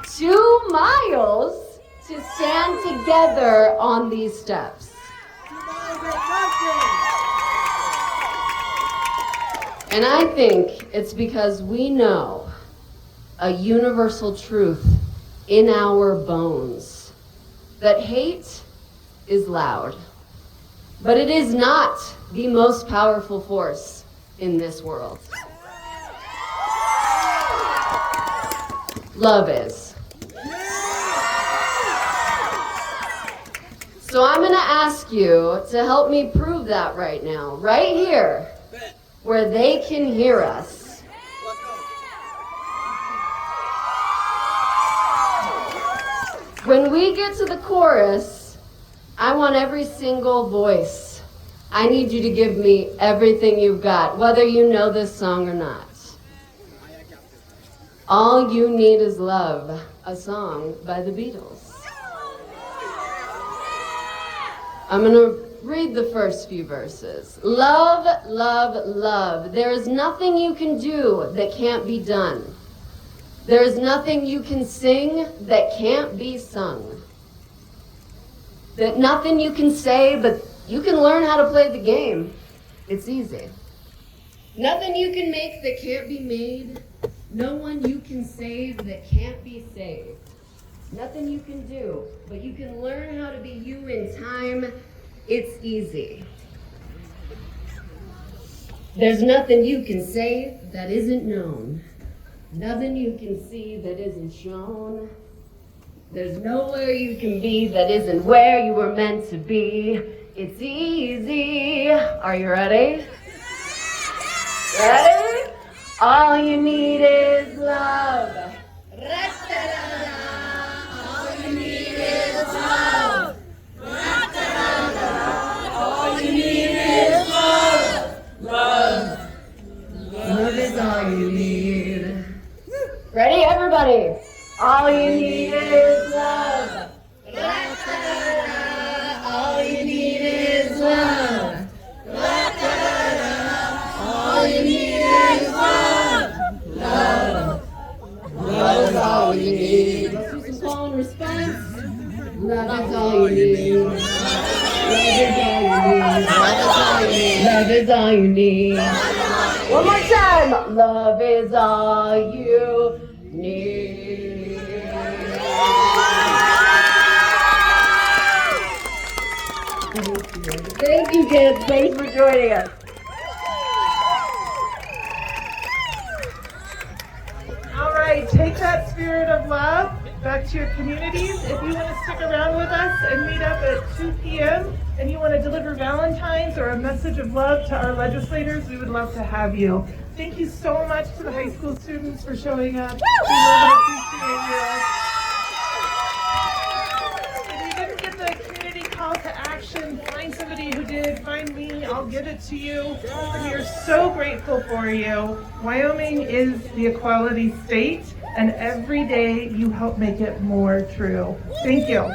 2 miles to stand together on these steps. And I think it's because we know a universal truth in our bones that hate is loud, but it is not the most powerful force in this world. Love is. So I'm gonna ask you to help me prove that right now, right here, where they can hear us. When we get to the chorus, I want every single voice. I need you to give me everything you've got, whether you know this song or not. All You Need Is Love, a song by the Beatles. I'm going to read the first few verses. Love, love, love. There is nothing you can do that can't be done. There is nothing you can sing that can't be sung. That nothing you can say, but you can learn how to play the game. It's easy. Nothing you can make that can't be made. No one you can save that can't be saved. Nothing you can do, but you can learn how to be you in time. It's easy. There's nothing you can say that isn't known. Nothing you can see that isn't shown. There's nowhere you can be that isn't where you were meant to be. It's easy. Are you ready? Ready? All you need is love. Ra-ta-da-da. All you need is love. Ra-ta-da-da. All you need is love. Love. Love is all you need. Ready, everybody? All you need is love. Ra-ta-da-da. All you need is love. Ra-ta-da-da. All you need is love. Love. Love is all you need. Let's do some call and response. Love is all you need. Love is all you need. Love is all you need. One more time. Love is all you need. Thank you, kids. Thanks for joining us. All right, take that spirit of love back to your communities. If you want to stick around with us and meet up at 2 p.m. and you want to deliver Valentine's or a message of love to our legislators, we would love to have you. Thank you so much to the high school students for showing up. We love and appreciate you. If you didn't get the community call to action, find somebody who did. Find me. I'll give it to you. We are so grateful for you. Wyoming is the equality state, and every day you help make it more true. Thank you.